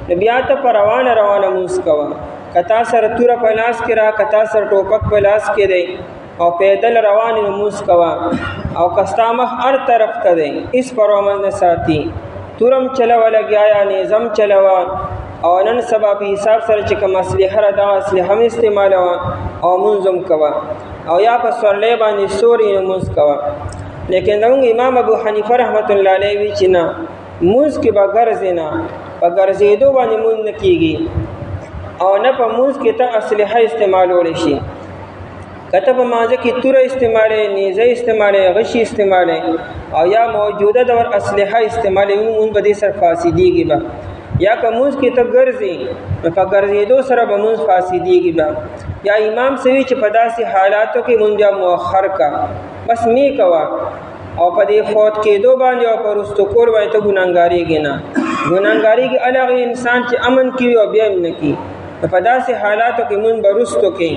نو بیا ته په روانه مونځ کوه. کتا سره توره په لاس کې را، کتا سره ټوپک په لاس کې دی او پیدل روان مونځ کوه، او کستا مخ هر طرف ته دی، هېڅ پروا نه ساتي. تورم چلوه لګیا یا نیزم چلوه، او نن سبا په حساب سره چې کوم اسلحه را دغه اسلحه هم استعمالوه او مونځ هم کوه، او یا په سورلی باندې سوري مونځ کوه. لیکن زموږ امام ابو حنیفه رحمت الله علیه وی چې نه، مونځ کې به ګرځې نه، په ګرځېدو باندې مونځ نه کېږي، او نه په مونځ کې ته اسلحه استعمالولی شي. که ته په مانځه کې توره استعمالوې، نیزه استعمالوې، غشي استعمالوې او یا موجوده دور اسلحه استعمالوې، مونځ به دې سره فاسدېږي به. یا که مونځ کې ته ګرځې نو په ګرځېدو سره به مونځ فاسدېږي به. یا امام سوي چې په داسې حالاتو کې مونځ بیا مؤخر کا، بس می کوه، او په دې فوت کېدو باندې او په رستو کول باندې ته ګناهګارېږي نه. ګناهګارېږي هغه انسان چې امن کې وي او بیا هم نه کي. په داسې حالاتو کې مونږ به رستو کې،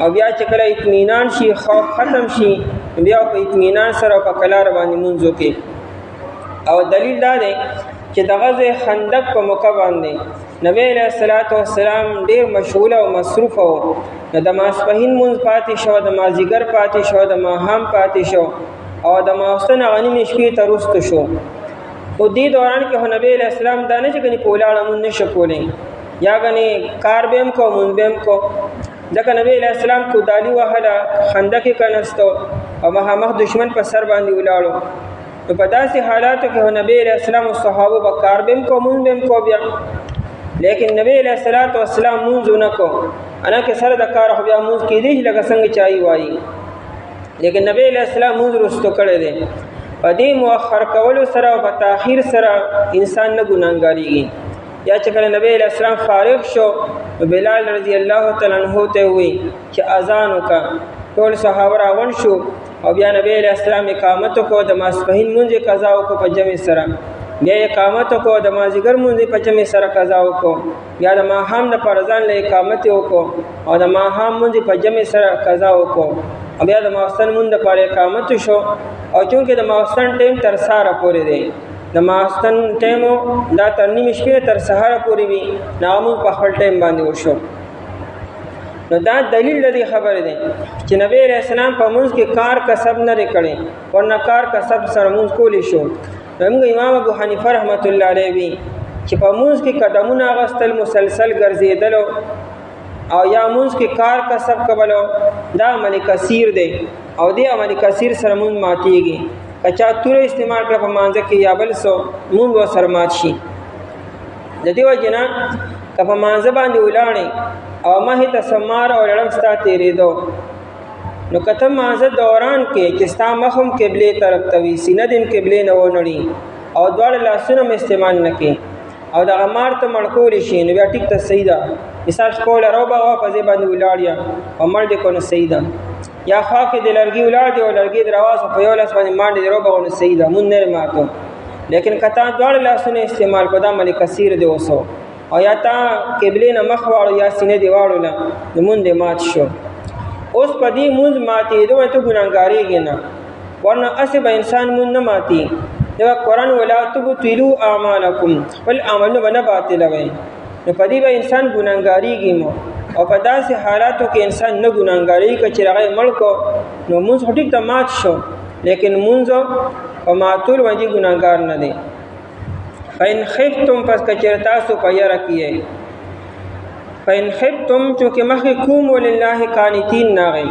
او بیا چې کله اطمینان شي، خوف ختم شي، بیا په اطمینان سره او په کلار باندې مونځ وکړي. او دلیل دا دی چې د غزوه خندق په موقع باندې نبی علیه الصلاۃ والسلام ډېر مشغوله او مصروف و. د ماسپښین مونځ پاتې شو، د مازدیګر پاتې شو، د ماښام پاتې شو، او د ماخوستن هغه نیمې شپې ته وروسته شو. خو دې دوران کې خو نبی علیه السلام دا نه چې ګنې په ولاړه مونځ نه شو کولی، یا ګنې کار به هم کو مونځ به هم کو، ځکه نبی علیه السلام کودالي وهله، خندق یې کنستو او مخامخ دشمن په سر باندې ولاړو. نو په داسې حالاتو کې نبی علیه السلام او صحابو به کار به هم کو مونځ به هم کو بیا، لیکن نبی علیه السلام مونځ ونه کو. انا کې سره د کار خو بیا مونځ کېدی شي لکه څنګه چای وایي، لیکن نبی علیه السلام مونځ رستو کړی دی. په دې مؤخر کولو سره او په تاخیر سره انسان نه ګناهګارېږي. یا چې کله نبی علیه السلام فارغ شو، بلال رضی الله تعالی عنہ ته وی چې اذان وکړه. ټول صحابه راغونډ شو او بیا نبی علیه السلام اقامت وکړو، د ماسپښین مونځ قضا وکړو په جمع سره، بیا اقامت وکړو، د مازدیګر مونځ په جمع سره قضا وکړو، بیا د ماښام دپاره ځان له اقامت وکړو او د ماښام مونځ په جمع سره قضا وکړو، او بیا د ماخستن مونځ دپاره اقامت شو. او چونکې د ماخستن ټیم تر سهاره پورې دی، د ماخستن ټیمو دا تر نیمې شپې تر سهاره پورې وي، نو هغه مونځ په خپل ټیم باندې وشو. نو دا دلیل د دې خبرې دی چې نبی علیه السلام په مونځ کې کار کسب نه دی کړی، ورنه کار کسب سره مونځ کولی شو. زموږ امام ابو حنیفه رحمت الله علیه وی چې په مونځ کې قدمونه اخیستل، مسلسل ګرځېدلو او یا مونځ کې کار کسب کولو، دا عمل کثیر دی او دې عمل کثیر سره مونځ ماتېږي. که چا توره استعمال کړه په مانځه کې یا بل څه، مونځ به سره مات شي. د دې وجې نه که په مانځه باندې ولاړې او مخې ته سمار او لړم ستا تېرېدو، نو که ته مانځه دوران کې چې ستا مخ هم قبلې طرف ته وي، سینه دې هم قبلې نه ونړي او دواړه لاسونه هم استعمال نه کړي او دغه مار ته مړ کولی شي، نو بیا ټیک ته صحیح ده. مثال کوله رو به په ځای باندې ولاړ یا او مړ دې کو نو صحیح ده. یا خوا کې د لرګي ولاړ دی او لرګي د رواز په یو لاس باندې مانډې د روبه غونې صحیح ده مونږ نه ماتو لیکن کتا دواړه لاسونه استعمال کو دا ملي کثیر دی اوسو او یا تا قبلې نه مخ واړو یا سینې دی واړو نه مونږ دې مات شو اوس په دې مونږ ماتې دوه ته ګناهګاریږي نه ورنه اسې به انسان مونږ نه ماتي دا قرآن ولا تبطلوا اعمالکم خپل عملونه به نه باطلوئ نو په دې به انسان ګناهګاریږي مو او په داسې حالاتو کې انسان نه ګناهګاري که چې هغه مړ کو نو مونځ خو ټیک ته مات شو لیکن مونځ په ماتول باندې ګناهګار نه دی فإن خفتم پس که چېرې تاسو په یره کیئ فإن خفتم چونکې مخکې کوم ولله قانتین ناغئ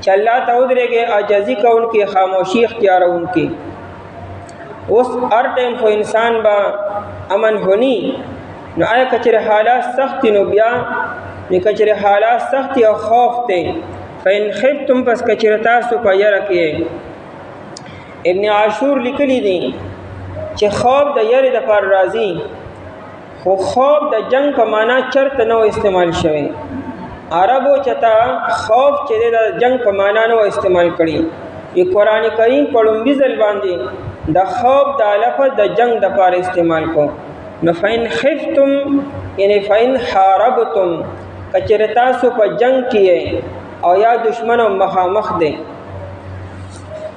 چې الله ته ودرېږئ عاجزي کوونکي خاموشي اختیاروونکي اوس هر ټایم خو انسان به امن هونی نو آیا که چېرې حالات سخت نو بیا نو که چېرې حالات سخت او خوف دی فإن خفتم پس که چېرې تاسو په یره کیئ ابن عاشور لیکلی دی چې خوف د یری د پر راځي خو خوف د جنگ په معنا چرته نو استعمال شوی عربو چتا خوف چې د جنگ په معنا نو استعمال کړي ی قرآن کریم په لومړي ځل باندې د خوف د لفظ د جنگ د پر استعمال کو نو فإن خفتم یعنی فإن حاربتم کچره تاسو په جنگ کې او یا دشمنو مخامخ دي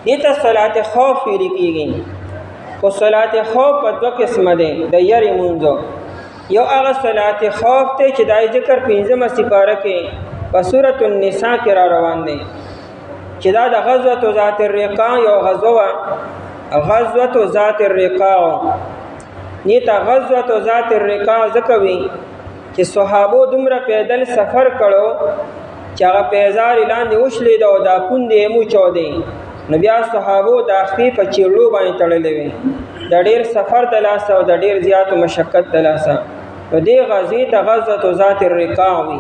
دته صلات خوف لري خو صلات خوف په دوه قسمه ده د یری مونږ یو هغه صلات خوف ته چې دای ذکر 15 سپاره کې په سورۃ النساء کې را روان دي چې دا د غزوه ذات الرقاع یو غزوه ذات الرقاع نیته غزوه ذات الرقاع زکوي چې صحابو دومره پیدل سفر کړو چې هغه پیزار اعلان دی وشلې دا د پوندې مو چودې نو بیا صحابو د اخفي په چیرلو باندې تړلې وي د ډېر سفر د لاسه او د ډېر زیات مشقت د لاسه نو دې غزوې ته غزوه ذات الرقاع وي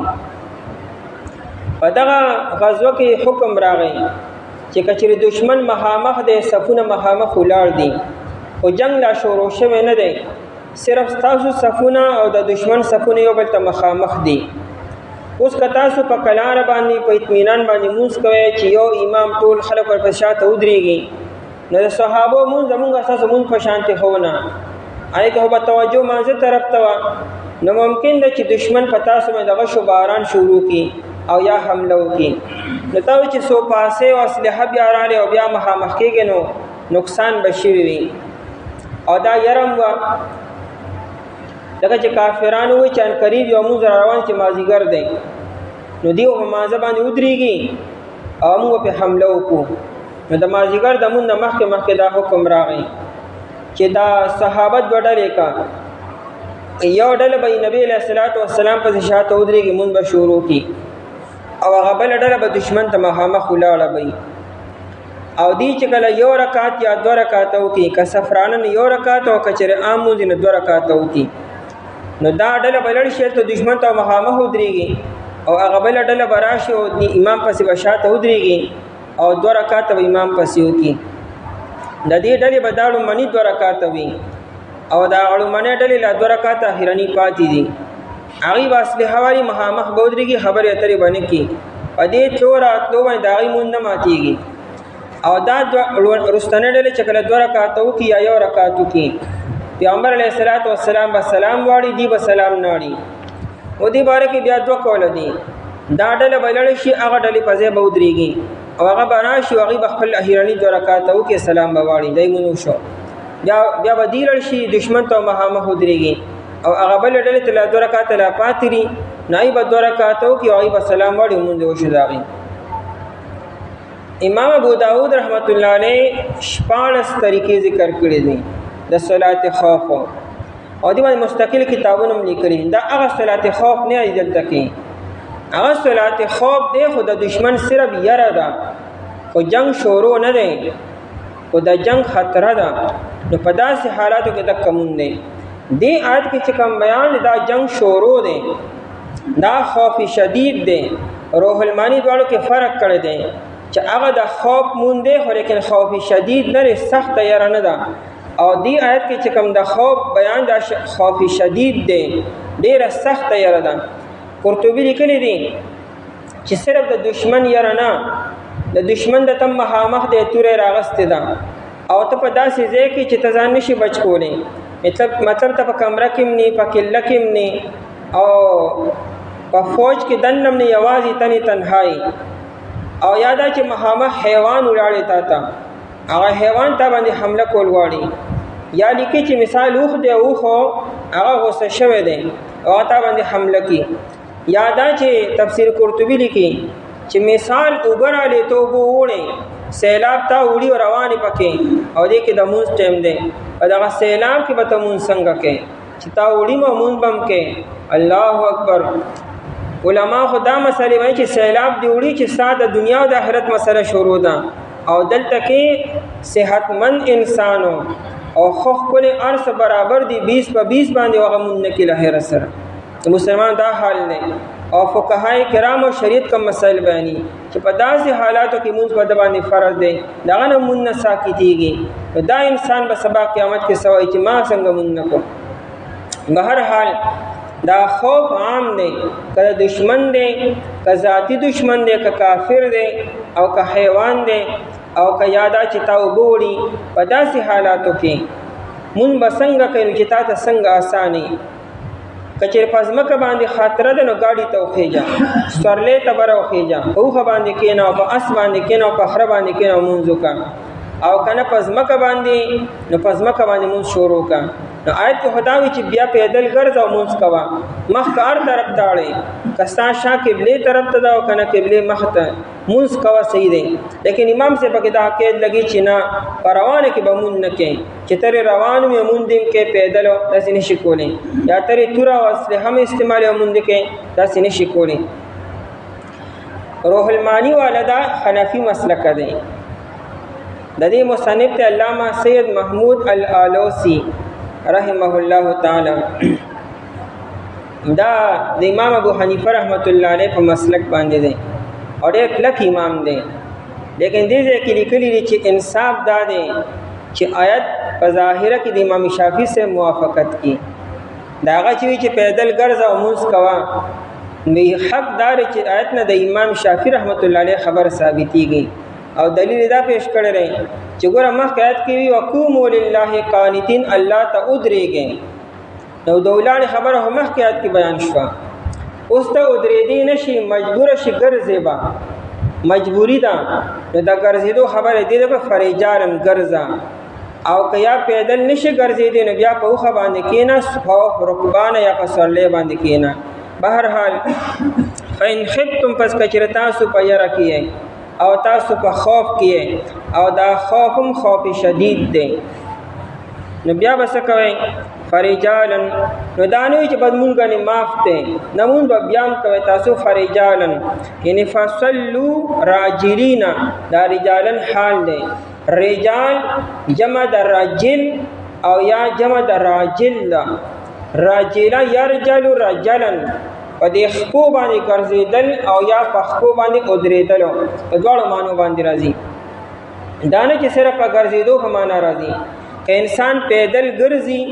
په دغه غزوه کې حکم راغی چې کچېرې دشمن مخامخ دی صفونه مخامخ ولاړ دي خو جنگ لا شروع شوی نه دی صرف تاسو صفونه او د دشمن صفونه یو بل ته مخامخ دي اوس که تاسو په کلاره باندې په اطمینان باندې مونځ کوئ چې یو امام ټول خلک ورپسې شاته ودرېږي نو د صحابو مونځ زمونږ ستاسو مونځ په شانتې ښه ونه هغې کې خو به توجه مانځه طرف ته وه نو ممکن ده چې دشمن په تاسو باندې دغه شو باران شروع کړي او یا حمله وکړي نو تا وایي چې څو پاسې او اسلحه بیا راغلې او بیا مخامخ کېږي نو نقصان به شوي وي او دا یره هم وه لکه چې کافرانو وایي چې عنقریب یو مونځ را روان چې مازدیګر دی نو دیو په مازه باندې ودرېږي او موږ په حمله وکړو نو د مازدیګر د مونځ نه مخکې دا حکم راغی چې دا صحابه دوه ډلې کا یو ډله به نبی علیه الصلاۃ والسلام پسې شاته ودرېږي مونځ به شروع کړي او هغه بله ډله به دشمن ته مخامخ ولاړه به او دی چې کله یو رکعت یا دوه رکعته وکړي که سفرانه یو رکعت او که چېرې عام مونځ نه دوه رکعته وکړي نو دا ډله به لاړ شي ته دشمن ته مخامخ ودرېږي او هغه بله ډله به راشي او امام پسې به شاته ودرېږي او دوه رکعته به امام پسې وکړي د دې ډلې به دا لومړني دوه رکعته وي او دا لومړنۍ ډلې لا دوه رکعته اخرني پاتې دي هغې به اسلحه والي مخامخ به ودرېږي خبرې اترې به نه کړي په دې تلو راتلو باندې د هغې مونځ نه ماتېږي او دا وروستنۍ ډلې چې کله دوه رکعته وکړي یا یو رکعت وکړي پیغمبر علیه الصلاۃ والسلام به سلام واړي دی به سلام نه واړي و دې باره کې بیا دوه قوله دي دا ډله به لاړه شي هغه ډلې په ځای به ودرېږي او هغه به راشي او هغې به خپل اخرني دوه رکعته وکړي سلام به واړي دی مونځ شو بیا به دې لاړ شي دشمن ته مخامخ ودرېږي او هغه بله ډلې ته لا دوه رکعته لا پاتې دي نو هغې به دوه رکعته وکړي او هغې به سلام واړي او مونځ وشو د هغې امام ابو داود رحمت الله علیه 14 طریقې ذکر کړي دي د صلات خوف او دی باندې مستقل کتابونه هم لیکلي دا هغه صلات خوف نه دی دلته کې هغه صلات خوف دی خو د دشمن صرف یره ده خو جنگ شروع نه دی خو د جنگ خطر ده نو په داسې حالاتو کې د کمون دی دی آیت کې چې کوم بیان دا جنگ شروع دی دا خوف شدید دی روح المانی دواړو کې فرق کړی دی چې هغه د خوف مون دی خو لیکن خوف شدید نه سخت یره نه ده او دی آیت کې چې کوم د خوف بیان د خوف شدید دی ډیره سخت یره ده قرطبی لیکلی دی چې صرف د دشمن یره نه د دشمن د تم مخامخ د تورې راغستې ده او ته په داسې ځای کې چې ته ځان نشي بچ کولی، مطلب ته په کمره کې هم نه، په کله کې هم نه، او په فوج کې دننه هم نه، یوازې تنې تنهایی. او یا دا چې مخامخ حیوان ولاړې تا ته، هغه حیوان تا باندې حمله کول غواړي، یا لیکي چې مثال اوښ دی، اوښ هغه غوسه شوی دی او هغه تا باندې حمله کوي. یا دا چې تفسیر قرطبي لیکي چې مثال اوبه راغلې ته اوبه ووړې، سیلاب تا وړي او روانې پکې، او دې کې د مونځ ټایم دی، په دغه سیلاب کې به ته مونځ څنګه کوې چې تا وړي مو مونځ به هم کوې. الله اکبر. علما خو دا مسلې وایي چې سیلاب دې وړي چې ستا د دنیا او د آخرت مسله شروع ده، او دلته کې صحتمند انسانو او خو ښکلې ارس برابر دي 20 په 20 باندې هغه مونځ نه کوي له خیره سره. د مسلمان دا حال دی. او فقهای کرام او شریعت کوم مسائل بیاني چې په داسې حالاتو کې مونځ په د باندې فرض دی، دغه نه مونځ نه ساکتېږي. دا انسان به سبا قیامت کې سوای چې ما څنګه مونځ نه کوم. بهر حال دا خوف عام دی، که دشمن دی، که ذاتی دشمن دی، که کافر دی، او که حیوان دی، او که یادا چې تا اوبه وړي، په داسې حالاتو کې مونځ به څنګه کوي چې تا ته څنګه اساني. که چېرې په ځمکه باندې خاطره ده نو ګاډي ته وخېږه، سورلۍ ته به راوخېږه، په اوښه باندې کښېنه او په اس باندې کښېنه او په خره باندې کښېنه او مونځ وکړه. او که نه په ځمکه باندې نو په ځمکه باندې مونځ شروع کړه. نو آیت کې خدا وي چې بیا پیدل ګرځه او مونځ کوه، مخکې هر طرف ته اړې، که ستا شا قبلې طرف ته ده او که نه قبلې مخ ته، مونځ کوه صحیح دی. لیکن امام صاحب پکې دا قید لګي چې نه، په روانه کې به مونځ نه کوې، چې ترې روان وي مونځ دې هم کوې، پیدل داسې نه شي کولی، یا ترې توره او اسلحه هم استعمالوي او مونځ دې کوې، داسې نه شي کولی. روح المانی والا دا حنفي مسلک دی. د دې مصنف ته علامه سید محمود الآلوسی رحمه الله تعالی. دا د امام ابو حنیفه رحمت الله علیه په مسلک باندې دی او ډېر کلک امام دی. لیکن دې ځای کې لیکلي دي چې انصاف دا دی چې آیت په ظاهره کې د امام شافعي سره موافقت کی. دا هغه چې وي چې پیدل ګرځه او مونځ کوه، نو حق دا دی چې آیت نه د امام شافعي رحمت الله علیه خبر ثابتېږي. او دلیل دا پیش کړی دی چې ګوره مخکې آیت کې وي وقوموا لله قانتین، الله ته ودرېږئ. نو د ولاړې خبره هم مخکې آیت کې بیان شوه. اوس ته ودرېدی نه شي، مجبوره شي ګرځې به، مجبوري ده. نو د ګرځېدو خبره دې ده په فرجالن ګرځه، او که یا پیدل نشي ګرځېدی نو بیا په اوښه باندې کښېنه، په رکبانه یا په سورلۍ باندې کښېنه. بهرحال فإن خفتم، پس که چېرې تاسو په یره کې او تاسو په خوف کې، او دا خوف هم خوف شدید دی، نو بیا به څه کوئ؟ فرجالن. نو دا نه وي چې بد مونږ غنې معاف دی، نه مونږ به بیا هم کوئ تاسو فرجالن، یعنې فصلو راجلین، دا رجالن حال دی. رجال جمع د رجل او یا جمع د راجل ده. راجله یرجل رجلن، په دې خپو باندې ګرځېدل او یا په خپو باندې ودرېدلو، په دواړو معنو باندې راځي. دا نه چې صرف په ګرځېدو په معنا راځي. که انسان پیدل ګرځي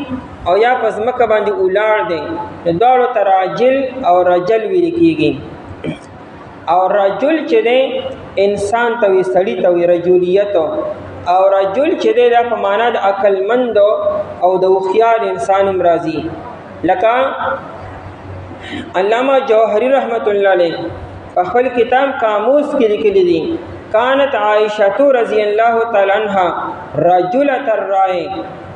او یا په ځمکه باندې ولاړ دی، نو دواړو ته راجل او رجل ویل کېږي. او رجل چې دی انسان ته وي، سړي ته وي رجولیت، او رجل چې دی دا په معنا د عقلمند او د هوښیار انسان هم راځي. لکه علامه جوهری رحمت الله علیه په خپل کتاب قاموس کې لیکلي دي کانت عائشة رضی الله تعالی عنها رجلة الرائے،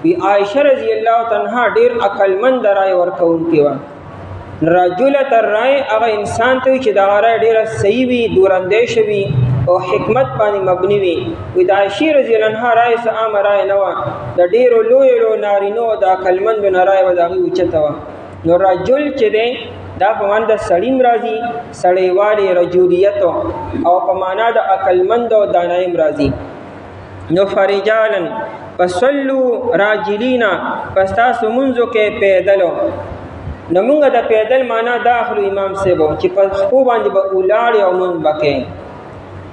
وی عائشہ رضی الله تعالی عنها ډیر عقلمند رائے ورکوونکې وه. رجلة الرائے هغه انسان ته وي چې دا رائے ډیره صحیح وي، دوراندیشه وي او حکمت باندې مبني وي. وی د عائشې رضی الله عنها رائے څه عامه رائے نه وه، د ډیرو لویو نارینو د عقلمندو نه رائے به د هغې اوچته وه. نو رجل چې دی دا په معنا د سړیم راځي، سړیوالي رجولیت، او په معنا د عقلمند او دانایم راځي. نو فرجالن فصلو راجلینا، پس تاسو مونځو کې پیدلو. نو مونږ د پیدل معنا دا اخلو امام صاحب چې په خپو باندې به ولاړې او مونځ به کوې.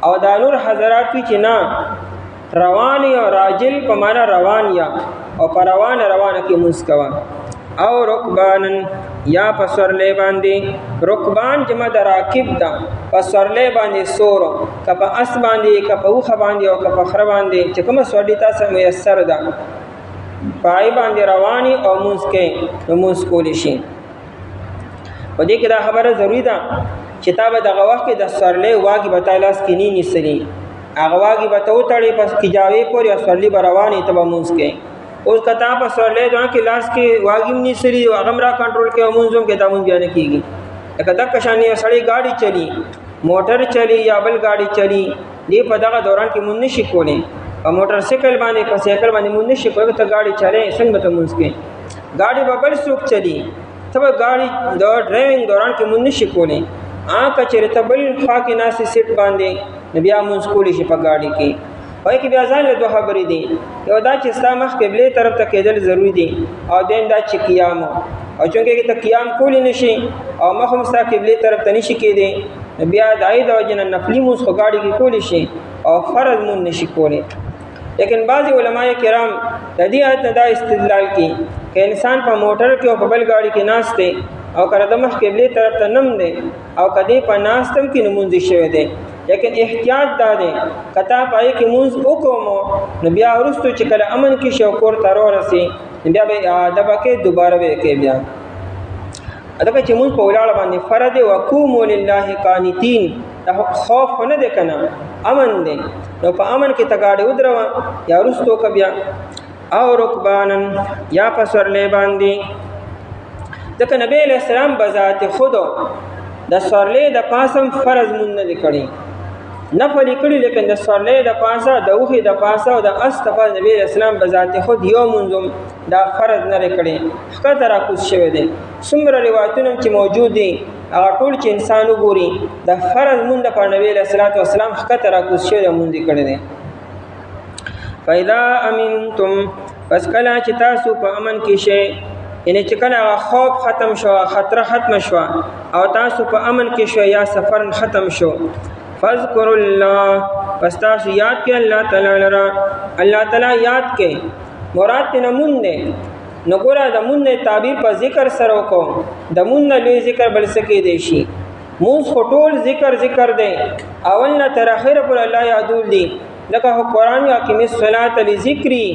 او دا نور حضرات وي چې نه روان یا راجل په معنا روان یا، او په روانه کې مونځ کوه. او رکبانن، یا پسورلې باندې رکبان جمع د راکب ده پسورلې باندې سور کپه اس باندې کپه وخه باندې او کپه خره باندې چې کومه سورلې تاسو میسر ده پای باندې رواني او مونږ کې مونږ کولی شي. په دې کې دا خبره ضروری ده چې تا به دغه وخت کې د سورلې واګي به تالاس کې نه نیسلی هغه واګي به ته وتړې پس کې جاوې پورې او سورلې به روانې ته به مونږ کې اوس کتا په سورلې دوه کې لاس کې واګي نیسلی او هغه را کنټرول کې مونږم کې دا مونږ بیان کیږي. لکه د کشانې سړی گاډي چلی موټر چلی یا بل گاډي چلی دې په دغه دوران کې مونږ نشي کولای په موټر سایکل باندې په سایکل باندې مونږ نشي کولای ته گاډي چلے څنګه ته مونږ کې گاډي به بل څوک چلی ته گاډي د ډرایوینګ دوران کې مونږ نشي کولای کچېرې ته بل خوا کې ناسې سیټ باندې بیا مونږ کولی شي په ګاډي کې وای کې بیا ځان له دوه خبرې دي یو دا چې ستا مخ قبلې طرف ته کېدل ضروری دي او دین دا چې قیام او چونکې ته قیام کولی نشي او مخ هم ستا قبلې طرف ته نشي کېدی بیا دای د وجه نه نفلي مونږ خو ګاډي کې کولی شي او فرض مونږ نشي کولی. لیکن بعض علماء کرام د دې آیت نه دا استدلال کوي کہ انسان په موټر کې او په بل ګاډي کې ناشته او کړه د مخ قبلې طرف ته نم دی او کدی په ناستم کې نمونځ شوی دی لیکن احتیاط دا دی کتا پای کې مونږ وکومو نو بیا ورستو چې کله امن کې شو کور تر ورسي بیا به ادب کې دوباره وکې بیا اته چې مونږ په ولاړ باندې فرض وقوم لله قانتين دا خوف نه دی کنه امن دی نو په امن کې تګاړې ودروا یا ورستو ک بیا او رکبانن یا پسورلې باندې ځکه نبی علیہ السلام بذات خود د سورلې د پاسم فرض مون نه کړي نفل کړي لیکن د سورلې د پاسه د اوخي د پاسه او د استفاد نبی علیہ السلام بذات خود یو منظم دا فرض نه کړي خطر راکوس شوی دی څومره روایتونه چې موجود دي هغه ټول چې انسان وګوري د فرض مون د نبی علیہ السلام خطر راکوس شوی مونږ کړي دي. فاذا امنتم پس کله چې تاسو په امن کې شئ یعنی چې کله خوف ختم شو خطر ختم شو او تاسو په امن کې شو یا سفر ختم شو فذكر الله پس تاسو یاد کې الله تعالی لرا الله تعالی یاد کې مراد نه مون نه نګورا د مون نه تعبیر په ذکر سره کو د مون نه لوی ذکر بل سکے دی شي مون خټول ذکر دی اول نه تر اخره پر الله یادول دی لکه قرآن یا کې الصلاه لذکری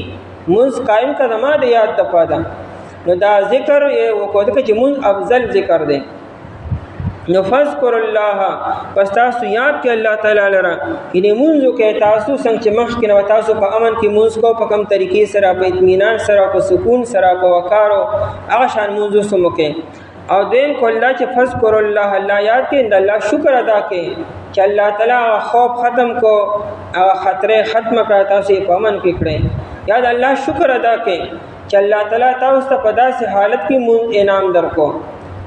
مون قائم کدما د یاد د پاده نو دا ذکر وکړه چې مون افضل ذکر دی نو فذكر الله پس تاسو یاد کې الله تعالی لره کینه مونږ کې تاسو څنګه چې مخ کې نو تاسو په امن کې مونږ کو په کم طریقې سره په اطمینان سره په سکون سره په وقارو هغه شان مونږ سمو کې او دین کو الله چې فذكر الله الله یاد کې د الله شکر ادا کې چې الله تعالی خوف ختم کو هغه خطر ختم کړ تاسو په امن کې کړې یاد الله شکر ادا کې چې الله تعالی تاسو ته په داسې حالت کې مون انعام درکو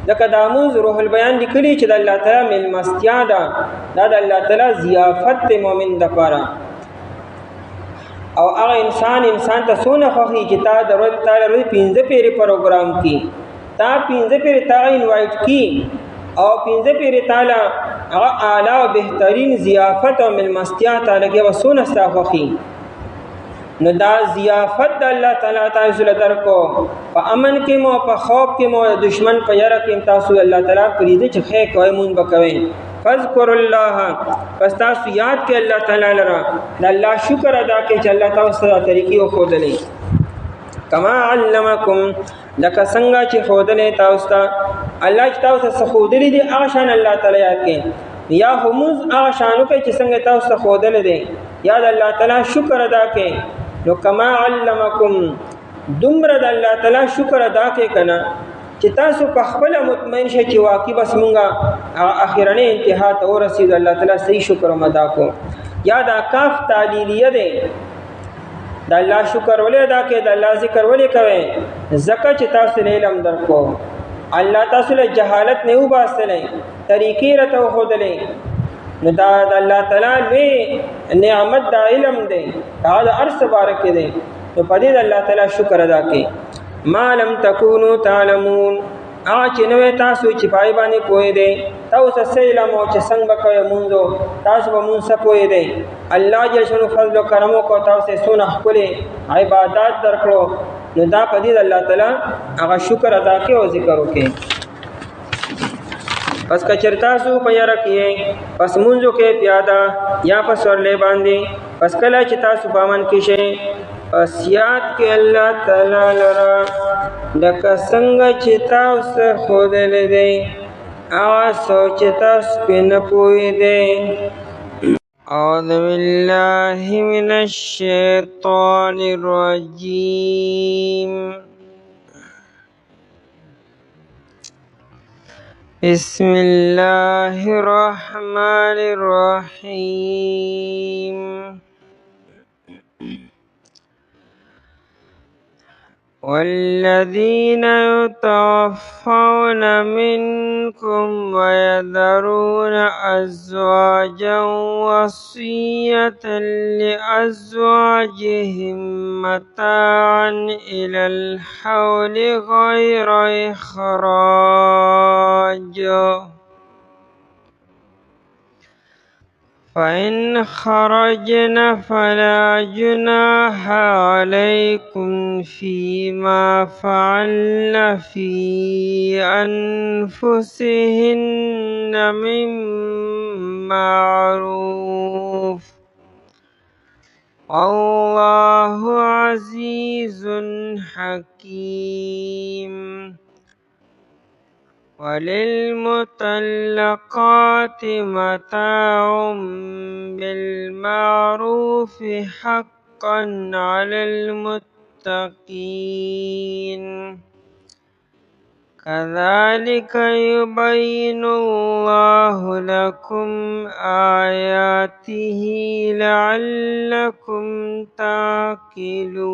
ځکه دا مونږ روح البیان لیکلي چې د الله تعالی مل مستیا ده دا د الله تعالی ضیافت مؤمن د پاره او هغه انسان ته سونه خوخي چې تا د روح تعالی روح 15 پیری پروګرام کی تا 15 پیری تا انوایټ کی او 15 پیری تعالی هغه اعلی او بهترین ضیافت او مل مستیا تعالی کې وسونه ستا خوخي نو دا ضیافت د الله تعالی تاسو له درکو په امن کې مو په خوف کې مو دشمن په یاره کې تاسو الله تعالی پرې دې چې خیر کوي مون بکوي فذكر الله پس تاسو یاد کې الله تعالی لرا د الله شکر ادا کې چې الله تاسو سره طریقې او خودلې کما علمکم لکه څنګه چې خودلې تاسو ته الله چې تاسو ته خودلې دي هغه شان الله تعالی یاد کې یا همز هغه شانو کې چې څنګه تاسو ته خودلې دي یاد الله تعالی شکر ادا کې نو کما علمکم دمر د الله تعالی شکر ادا کې کنا چې تاسو په خپل مطمئن شئ چې واقعي بس مونږه اخیرنه انتها ته ورسید الله تعالی صحیح شکر ادا کو یاد کاف تعلیلیه ده د الله شکر ولې ادا کې د الله ذکر ولې کوي زکه چې تاسو علم درکو الله تاسو له جهالت نه وباسلې طریقې رته خودلې نو دا د الله تعالی وی نعمت د علم دی دا د ارس بارک دی نو پدې د الله تعالی شکر ادا کړئ ما لم تکونو تعلمون چې نو تاسو چې پای باندې پوي دی تاسو سېلم او چې څنګه کوي مونږ تاسو به مونږ سپوي دی الله جل شانو فضل او کرم کو تاسو سونه خپل عبادت درکړو نو دا پدې د الله تعالی هغه شکر ادا کړئ او ذکر وکړئ پس کچرتا سو پیرا کیے پس منځو کې پیاده یا پس ورلې باندې پس کله چې تاسو پامن کې شئ پس یاد کې الله تعالی لرا لکه څنګه چې تاسو ښودلی دی هغه څه چې تاسو پرې نه پوهېدئ. أعوذ بالله من الشيطان الرجيم. بسم الله الرحمن الرحيم. والذين يتوفون منكم ويذرون أزواجا وصية لأزواجهم متاعا إلى الحول غير إخراج فإن خرجن فلا جناح عليكم فيما فعلن في أنفسهن من معروف والله عزيز حكيم. وللمطلقات متاع بالمعروف حقا على المتقين. كذلك يبين الله لكم آياته لعلكم تعقلون.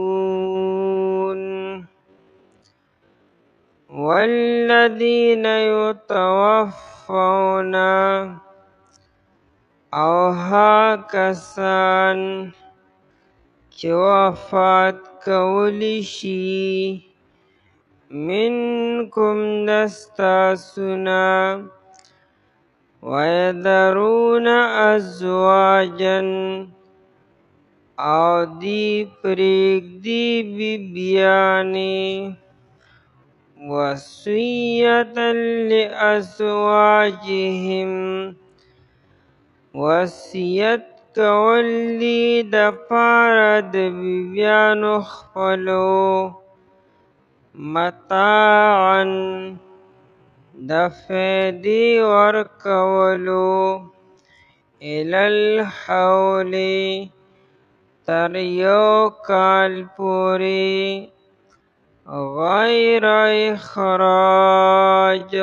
والذين يتوفون او کسان چې وفات کولی شي منکم دستاسونا ويذرون ازواجا او دی پریږدي بیبیانې وصية لأزواجهم وصیت کول دی د پاره د بیبیانو خپلو متاعا د فیدې ورکولو الی الحول تر یو کال پورې غیر اخراج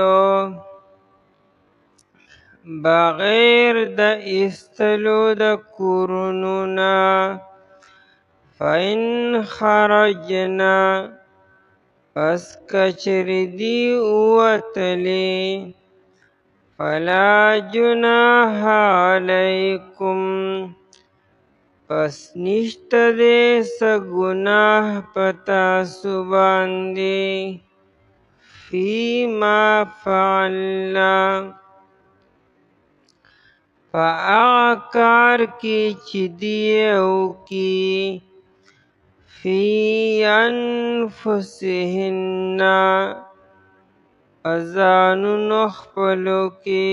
بغیر د ایستلو د کورونو نه. فإن خرجنا پس کچری دی وتلی فلا جناح علیکم پس نشته دې څه ګناه پتاسو باندې فیما فعلنا په هغه کار کې چې دی وکړي فی انفسهن په ځانونو خپلو کې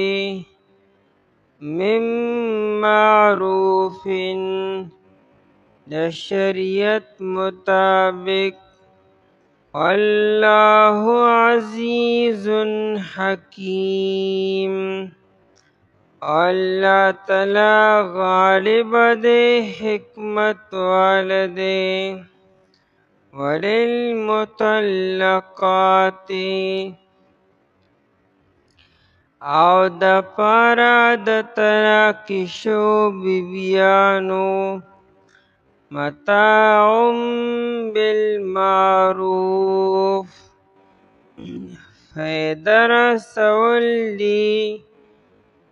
من معروف د شریعت مطابق والله عزیز حکیم. اللہ تعالی غالب دے حکمت والدے. وللمطلقات او د پارا د طلاق شو بیبیانو متاع بالمعروف فائدہ رسول دی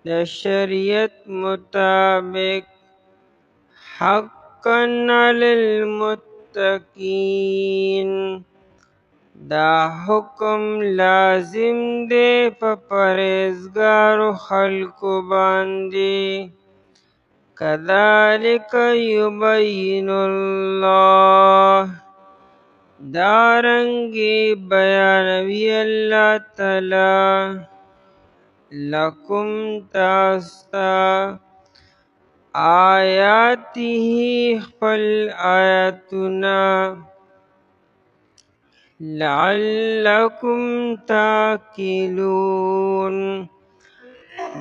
د شریعت مطابق حقا علی المتقین دا حکم لازم دے په پرهیزګارو خلکو باندې. کذالک یبین الله دارنگی بیانوی اللہ تعالی لکم تاستا آیاته خپل آیاتنا لعلکم تاکلون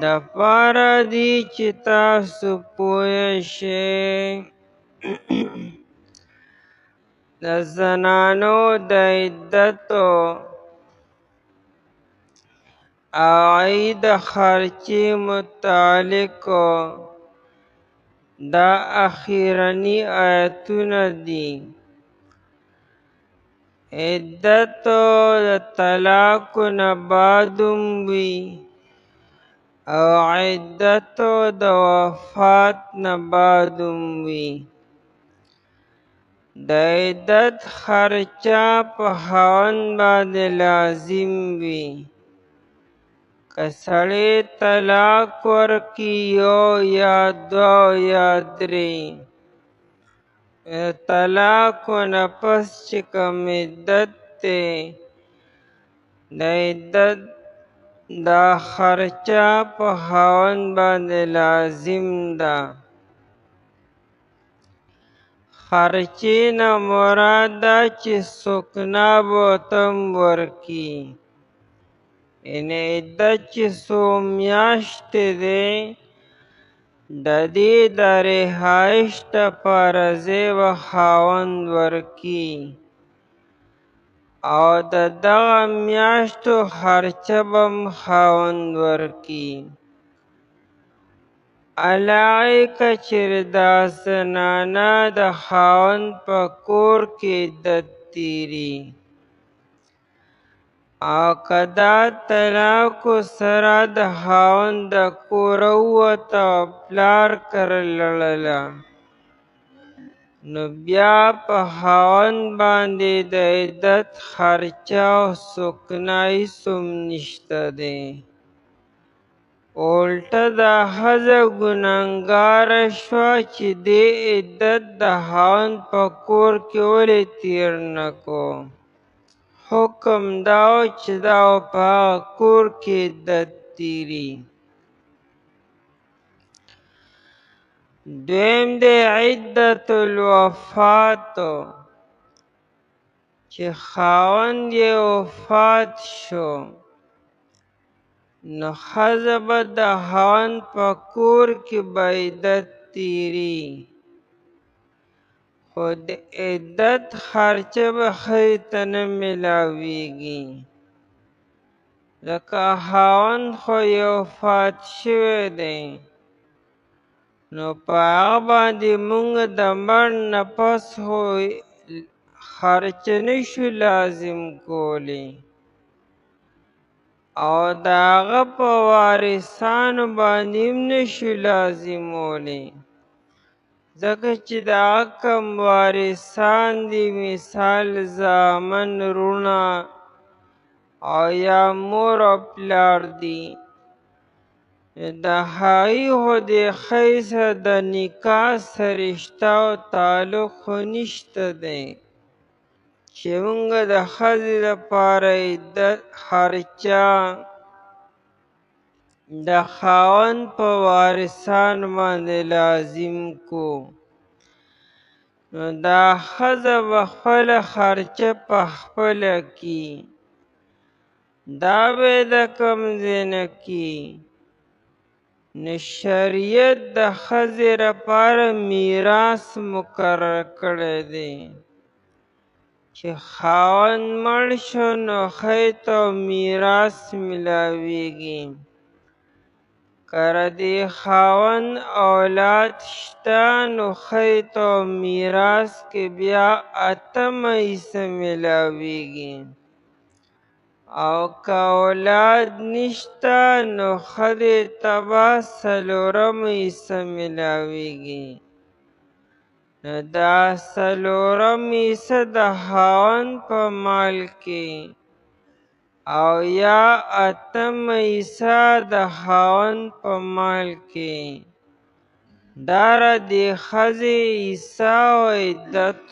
د پاره دی چې تاسو پوه شئ د زنانو د عدتو او عید خرچې متعلق دا اخیرنی آیتونه دي عدتو د طلاق نه بعدم وی او عدتو د وفات نه بعدم وی د عدت خرچه په خاوند باندې لازم وي که سړی طلاق ورکي یو یا دو یا درې طلاق نه پس چې کوم عدت دی د عدت دا خرچه په خاوند باندې لازم ده خرچې نه مراد ده چې سکنا به تم ورکي یعنی عدت چې څو میاشتې دی د دې د رهایش دپاره ځای به خاوند ورکي او د دغه میاشتو خرچه به هم خاوند ورکي علاوه که چېرې دا زنانه د خاوند په کور کې عدت تېري او که دا طلاق سره د خاوند د کوره ووته او پلار کره لړله نو بیا په خاوند باندې د عدت خرچه او سکنا هېڅ هم نشته دی الټه دا ښځه ګناهګاره شوه چې دې عدت د خاوند په کور کې ولې تېر نه کو حکم دا و چې دا په هغه کور کې عدت تېري دویم دی عدت الوفات چې خاوند یې وفات شو نو ښځه به د خاوند په کور کې به عدت تېري خو د عدت خرچه به ښځې ته نه میلاویږي ځکه خاوند خو یې وفات شوی دی نو په هغه باندې موږ د مړ نه پس خو خرچه نشو لازم کولی او د هغه په وارثانو باندې هم نشو لازمولی ځکه چې د هغه کوم وارثان دي مثال زامن وروڼه او یا مور او پلار دي د هغوی خو د ښځې سره د نکاح سره رشته او تعلق خو نشته دی چې موږ د ښځې لپاره عدت خرچه د خاوند په وارثانو باندې لازم کو نو دا ښځه به خپله خرچه پخپله کي دا به یې د کوم ځای نه کي نو شریعت د ښځې لپاره میراث مقرر کړی دی چې خاوند مړ شو نو ښځې ته میراث میلاویږي که د دې خاوند اولاد شته نو ښځې ته میراث کې بیا 8مه حصه میلاویږي او که اولاد نشته نو ښځې ته به 4مه حصه میلاویږي نو دا 4مه حصه د خاوند په مال کې او یا 8مه حصه د خاوند په مال کې دا د دې ښځې حصه او عدت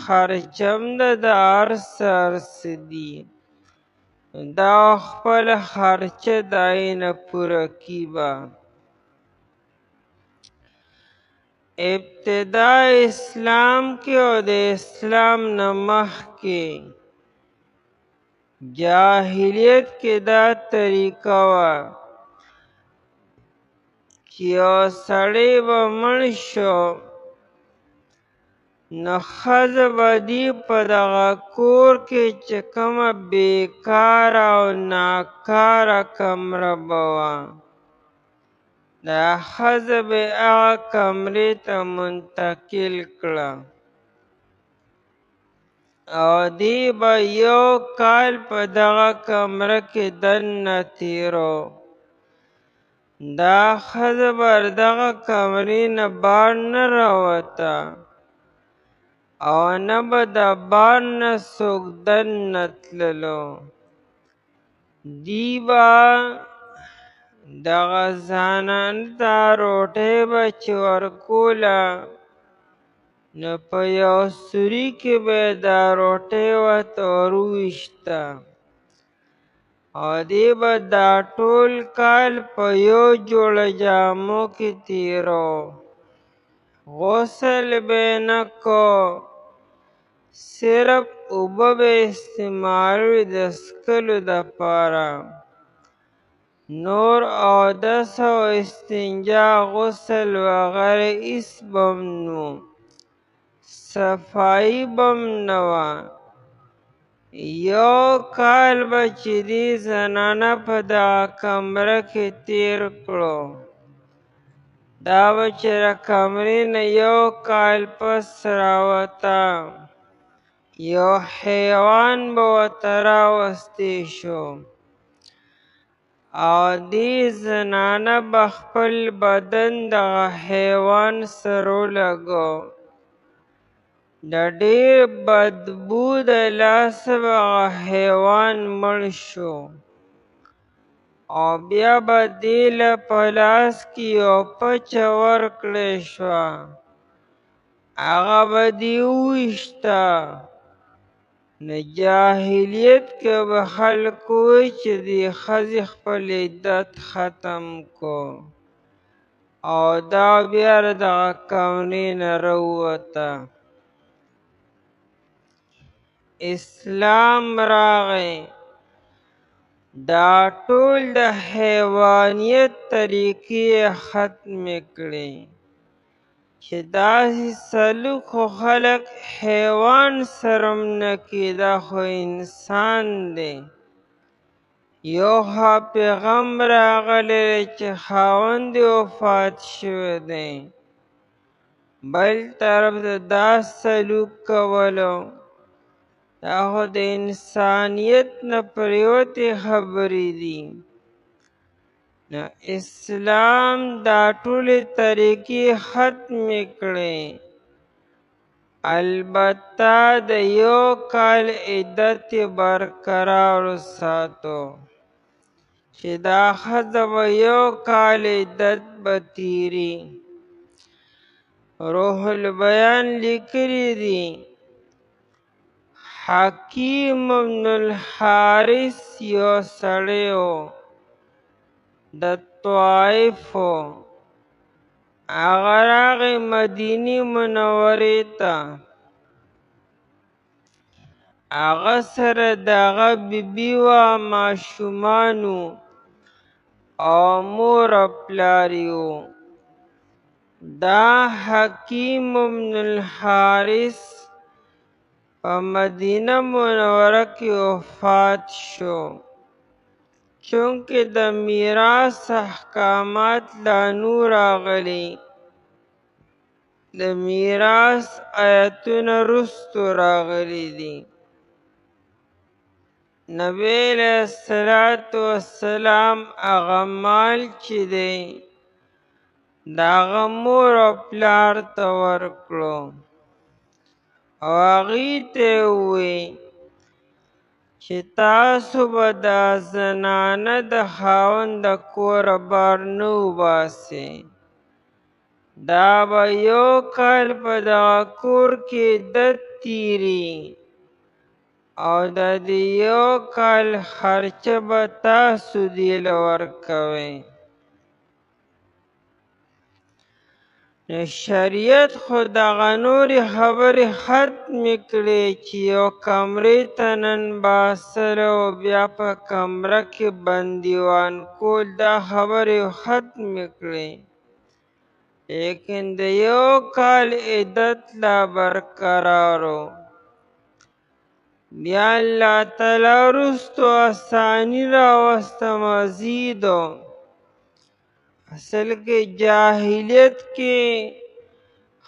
خرچه هم د هر څه دي دا خپل خرچه دای نه پوره کی به ابتدا اسلام کې او د اسلام نه مخکې جاهلیت کې دا طریقه وه چې یو سړی به مړ شو نو ښځه به دې په دغه کور کې چې کومه بیکاره او ناکاره کمره به وه دا ښځه به هغه کمرې ته منتقل کړه او دی به یو کال په دغه کمره کې دننه تیرو دا ښځه به دغه کمرې نه بار نه راوته او نه به د بار نه څوک دننه تللو دی به دغه زنانه ته روټۍ به چې ورکوله نو په یو سوري کې به یې دا روټۍ ورته وروویشته او دی به دا ټول کال په یو جوړه جامو کې تیرو غسل به یې نه کو صرف اوبه به استعمالوي د څښلو دپاره نور اودس او استنجا غسل وغیره هیڅ به هم نو صفایي به هم نه وه یو کال به چې دې زنانه په دغه کمره کې تیر کړو دا به چې د کمرې نه یو کال پس راوته یو حیوان به ورته راوستی شو او دې زنانه به خپل بدن دغه حیوان سره ولګو د ډېر بدبو د لاسه به هغه حیوان مړ شو او بیا به دې له په لاس کې یو پچه ورکړی شوه هغه به دې وویشته نه جاهلیت کې به خلک وایي چې دې ښځې خپل عدت ختم کو او دا بیا دغه کمرې نه راووته اسلام راغی دا ټول د حیوانیت طریقې ختمې کړې چې داسې سلوک خو خلک حیوان سره هم نه کوي دا خو انسان دی یو پیغام راغلی چې خاوند یې وفات شوی دی بل طرف ته دا سلوک کولو دا خو د انسانیت نه پریوتې خبرې دي نو اسلام دا ټولې طریقې ختمې کړې البته د یو کال عدت برقرار ساتو چې دا ښځه به یو کال عدت به تیري روح البیان لیکلی دي حکیم بن الحارث یو سړی و د طائف هغه راغی مدینې منورې ته هغه سره د هغه بیبي وه ماشومان او مور او پلار یې دا حکیم بن الحارث په مدینه منوره کې وفات شو چونکه د میراث احکامات لا نو راغلي د میراث آیتونه رستو راغلي دي نبی علیہ الصلوۃ والسلام هغه مال چې دی د هغه مور او پلار ته ورکړو او هغې ته یې وویل چې تاسو به دا زنانه د خاوند د کوره بار نه وباسئ دا به یو کال په دغه کور کې عدت تیري او د دې یو کال خرچه به تاسو دې له ورکوئ. نو شریعت خو دغه نورې خبرې ختمې کړې چې یو کمرې ته نن باسره او بیا په کمره کې بندیوان کول، دا خبرې ختمې کړې. لیکن د یو کال عدت لا برقرار و. بیا الله تعالی وروستو اساني راوسته مزید و. اصل کې جاهلیت کې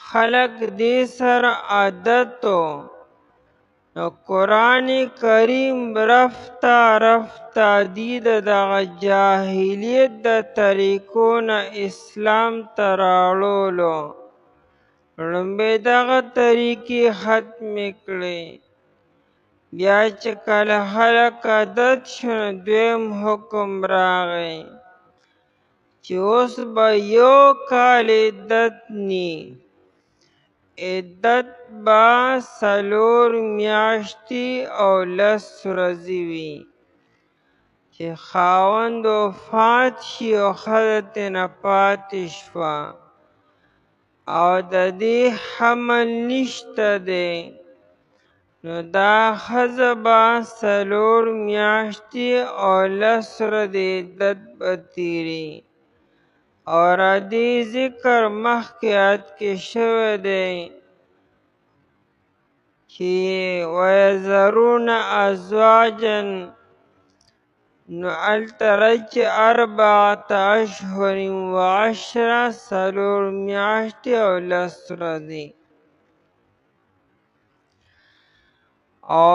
خلق دې سره عادت و. نو قرآن کریم رفته رفته دی دغه جاهلیت د طریقو نه اسلام ته راوړلو. لومبې دغه طریقې ختمې کړې. بیا چې کله خلک عادت شو نو دویم حکم راغی چې اوس به یو کال عدت نی. عدت به 4 میاشتې او 10 ورځې وي. چې خاوند وفات شي او ښځه ترېنه پاتې شوه او د دې حمل نشته دی، نو دا ښځه به 4 میاشتې او 10 ورځې عدت به تېري. او را دې ذکر مخکې آیت کې شوی دی چې ویذرون ازواجا، نو هلته راځي 4 اشهر و 10، 4 میاشتې او 10 ورځې. او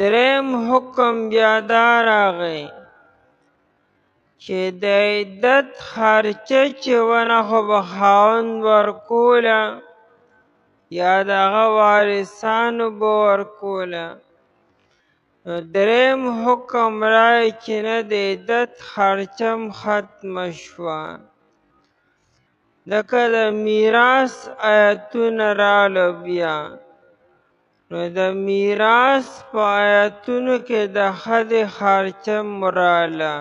دریم حکم بیا دا راغی چې د عدت خرچه چې ونه خو به خاوند ورکوله یا د هغه وارثانو به ورکوله. نو دریم حکم راغی چې نه، د عدت خرچه هم ختمه شوه. لکه د میراث آیتونه راغله بیا. نو د میراث په آیتونو کې د ښځې خرچه هم راغله.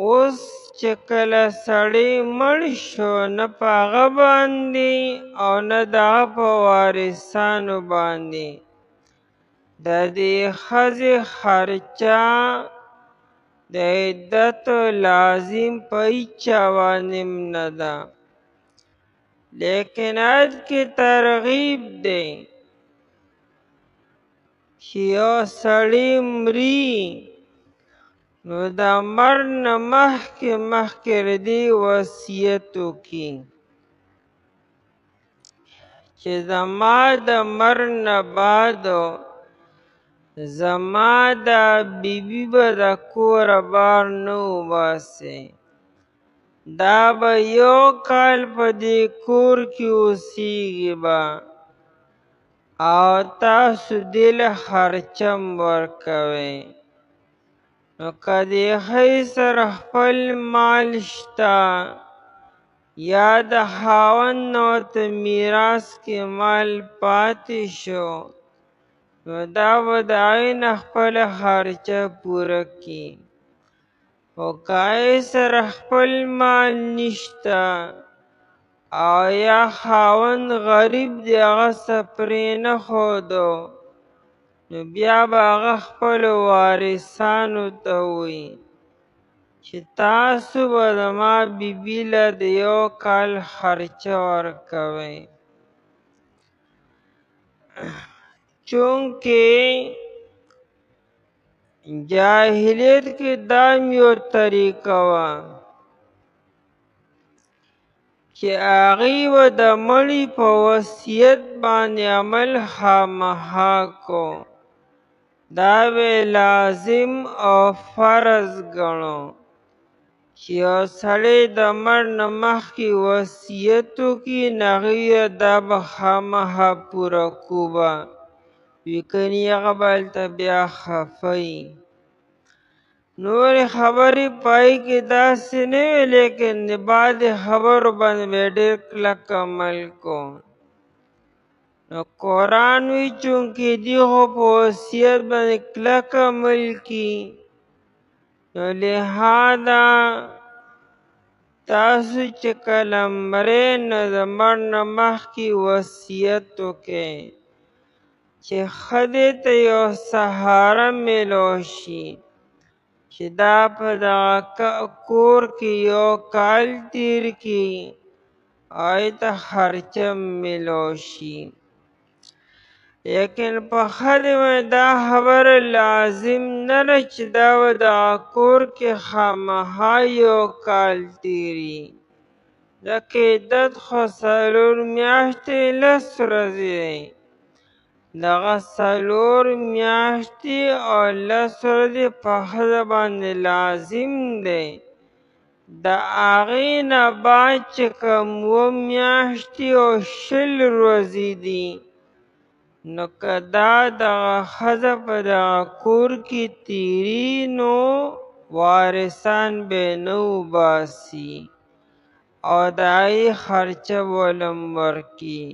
اوس چې کله سړی مړ شو، نه په هغه باندې او نه د هغه په وارثانو باندې د دې ښځې خرچه د عدت لازم په هیچا باندې هم نه ده. لیکن آیت کې ترغیب دی چې یو سړی مري نو د مرګ نه مخکې دې وصیت وکړي چې زما د مرګ نه بعد زما دا بیبي به د کوره بار نه وباسي. دا به یو کال په دې کور کې اوسیږي به او تاسو دې له خرچه هم ورکوئ. نو که دې ښځې سره خپل مال شته یا د خاوند نه ورته میراث کې مال پاتې شو، نو دا به د هغې نه خپله خرچه پوره کړي. خو که هغې سره خپل مال نشته او یا خاوند غریب دی، هغه څه پرېنښودو، نو بیا به هغه خپلو وارثانو ته ووایي چې تاسو به زما بیبي له د یو کال خرچه ورکوئ. چونکې جاهلیت کې دا یو طریقه وه چې هغې به د مړي په وصیت باندې عمل خامخا کو. دا به لازم او فرض ګڼو چې یو سړی د مړ نه مخکې وصیت وکړي، نو هغوی دا به خامخا پوره کړو به، کنې هغه به هلته بیا خفه وي. نورې خبرې پای کې داسې نه وې، لیکن د بعضې خبرو باندې به یې ډېر کلک عمل کو. قرآن وی چونکې دی خو په وصیت باندې کلک عمل کی نو لہذا تاسو چې کله مرئ نو د مړ نه مخکې وصیت وکئ چې ښځې ته یو سهاره میلو شي چې دا په دغه کور کې یو کال تیر کړي او ته خرچه میلو شي لیکن په ښځې باندې دا خبره لازم نه ده چې دا به دغه کور کې خامخا یو کال تیري ځکه عدت خو 4 میاشتې 10 ورځې دی دغه 4 میاشتې او 10 ورځې په ښځه باندې لازم دی د هغې نه بعد چې کوم 7 میاشتې او 20 ورځې دي نو که دا دغه ښځه په دغه کور کې تیري نو وارثان به نه وباسي او د هغې خرچه به ولم ورکړي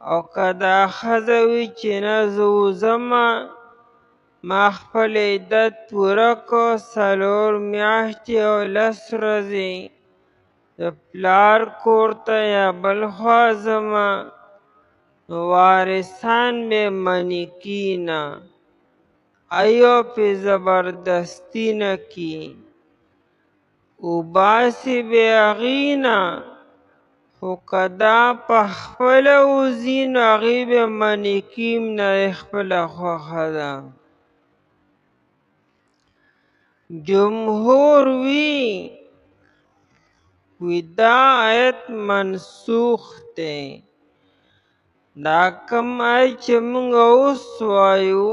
او که دا ښځه وي چې نه زه وځمه ما خپل عدت پوره کړ 4 میاشتې او 10 ورځې د پلار کور ته یا بل خوا ځمه نو وارثان به منع کړي نه ایو پې زبردستي نه کړي وباسي به هغې نه خو که دا پخپله وځي نو هغې به منع کړي نه خپله خوښه ده جمهور وی دا آیت منسوخ دی دا کوم آیت چې موږ اوس وایو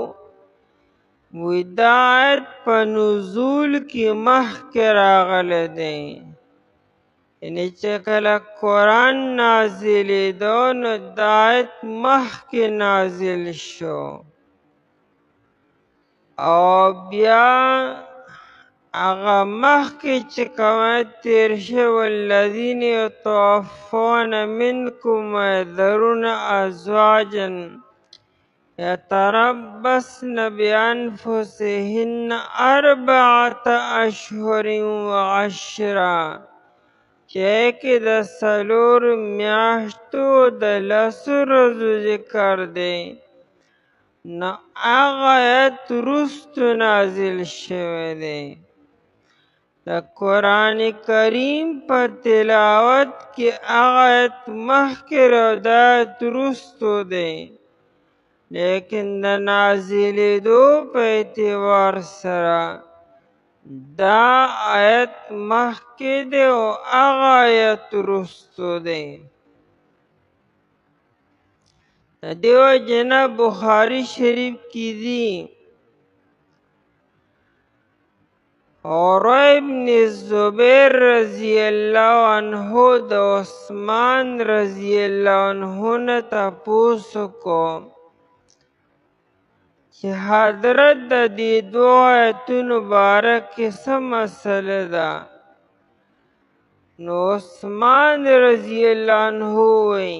وی دا آیت په نزول کې مخکې راغلی دی یعنی چې کله قرآن نازلېدو نو دا آیت مخکې نازل شو او بیا هغه مخکې چې کوم آیت تیر شوی والذین یتوفون منکم ویذرون ازواجا یتربصن بانفسهن 4 اشهر وعشرا چې کې د 4 میاشتو د 10 ورځو ذکر دی نو هغه آیت وروسته نازل شوی دی د قرآن کریم په تلاوت کې هغه آیت مخکې او دا آیت وروسته دی لیکن د نازلېدو په اعتبار سره دا آیت مخکې دی او هغه آیت وروسته دی د دې وجې نه بخاري شریف کې دي عروة ابن الزبیر رضی الله عنه د عثمان رضی الله عنه نه تپوس کو چې حضرت د دې دوه آیتونو باره کې څه مسله ده نو عثمان رضی الله عنه وی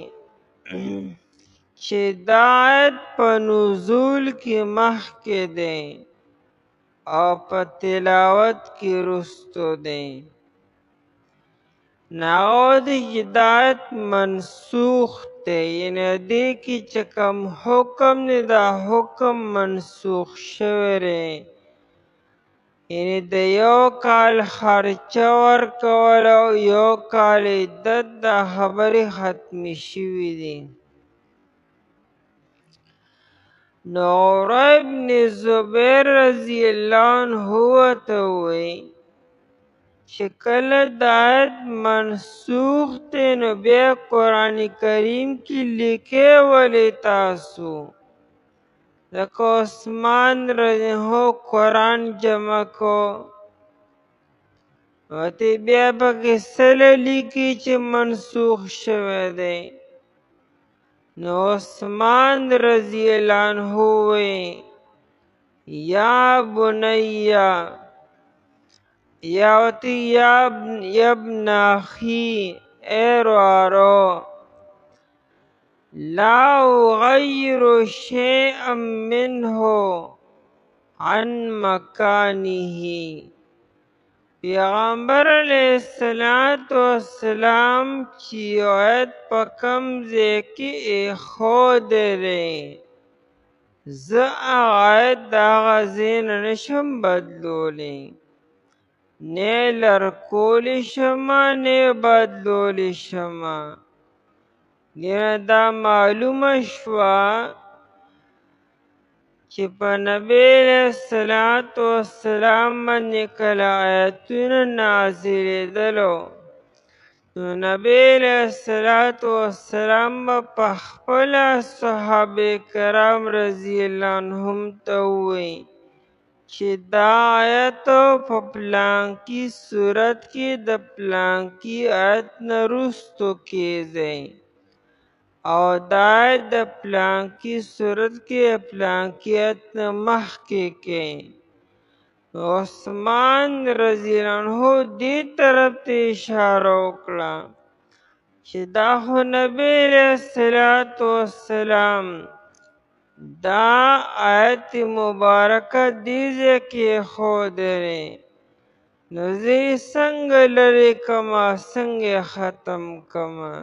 چې دا آیت په نزول کې مخکې دی او په تلاوت کې وروسته دی نو د هدایت منسوخ دی یعنی دې کې چې کوم حکم دی دا حکم منسوخ شوی دی یعنی د یو کال خرچه ورکول او یو کال عدت دا خبرې ختمې شوي دي نو عروة ابن زبیر رضی الله عنه ورته وی چې کله د آیت منسوخ دی نو بیا قرآن کریم کې لیکئ ولې تاسو لکه عثمان رضی الله قرآن جمع کو ورته بیا پکې څه لیکي چې منسوخ شوی دی نو عثمان رضی الله عنه وی یا بنیا یا ابن اخی اے روارو لا أغير شيئا منه عن مکانه. پیغمبر علیہ السلام چې یو آیت په کوم ځای کې ایښودلی، زه هغه آیت د هغه ځای نه نشم بدلولی، نه لرکولی شمه نه بدلولی شمه. یعنې دا معلومه شوه چې په نبي علیه السلام باندې کله آیتونه نازلېدلو، نو نبي علیه السلام به پخپله صحابه کرام رضی الله عنهم ته ووایي چې دا آیت په پلانکي صورت کې د پلانکي آیت نه وروستو کیږي، او دا آیت د پلانکي صورت کې پلانکي آیت نه مخکې کې. عثمان رضی الله عنه دې طرف ته اشاره وکړه چې دا خو نبی علیه السلام دا آیت مبارکه دې ځای کې ایښودلی، نو زه یې څنګه لرې کړمه، څنګه یې ختم کړمه؟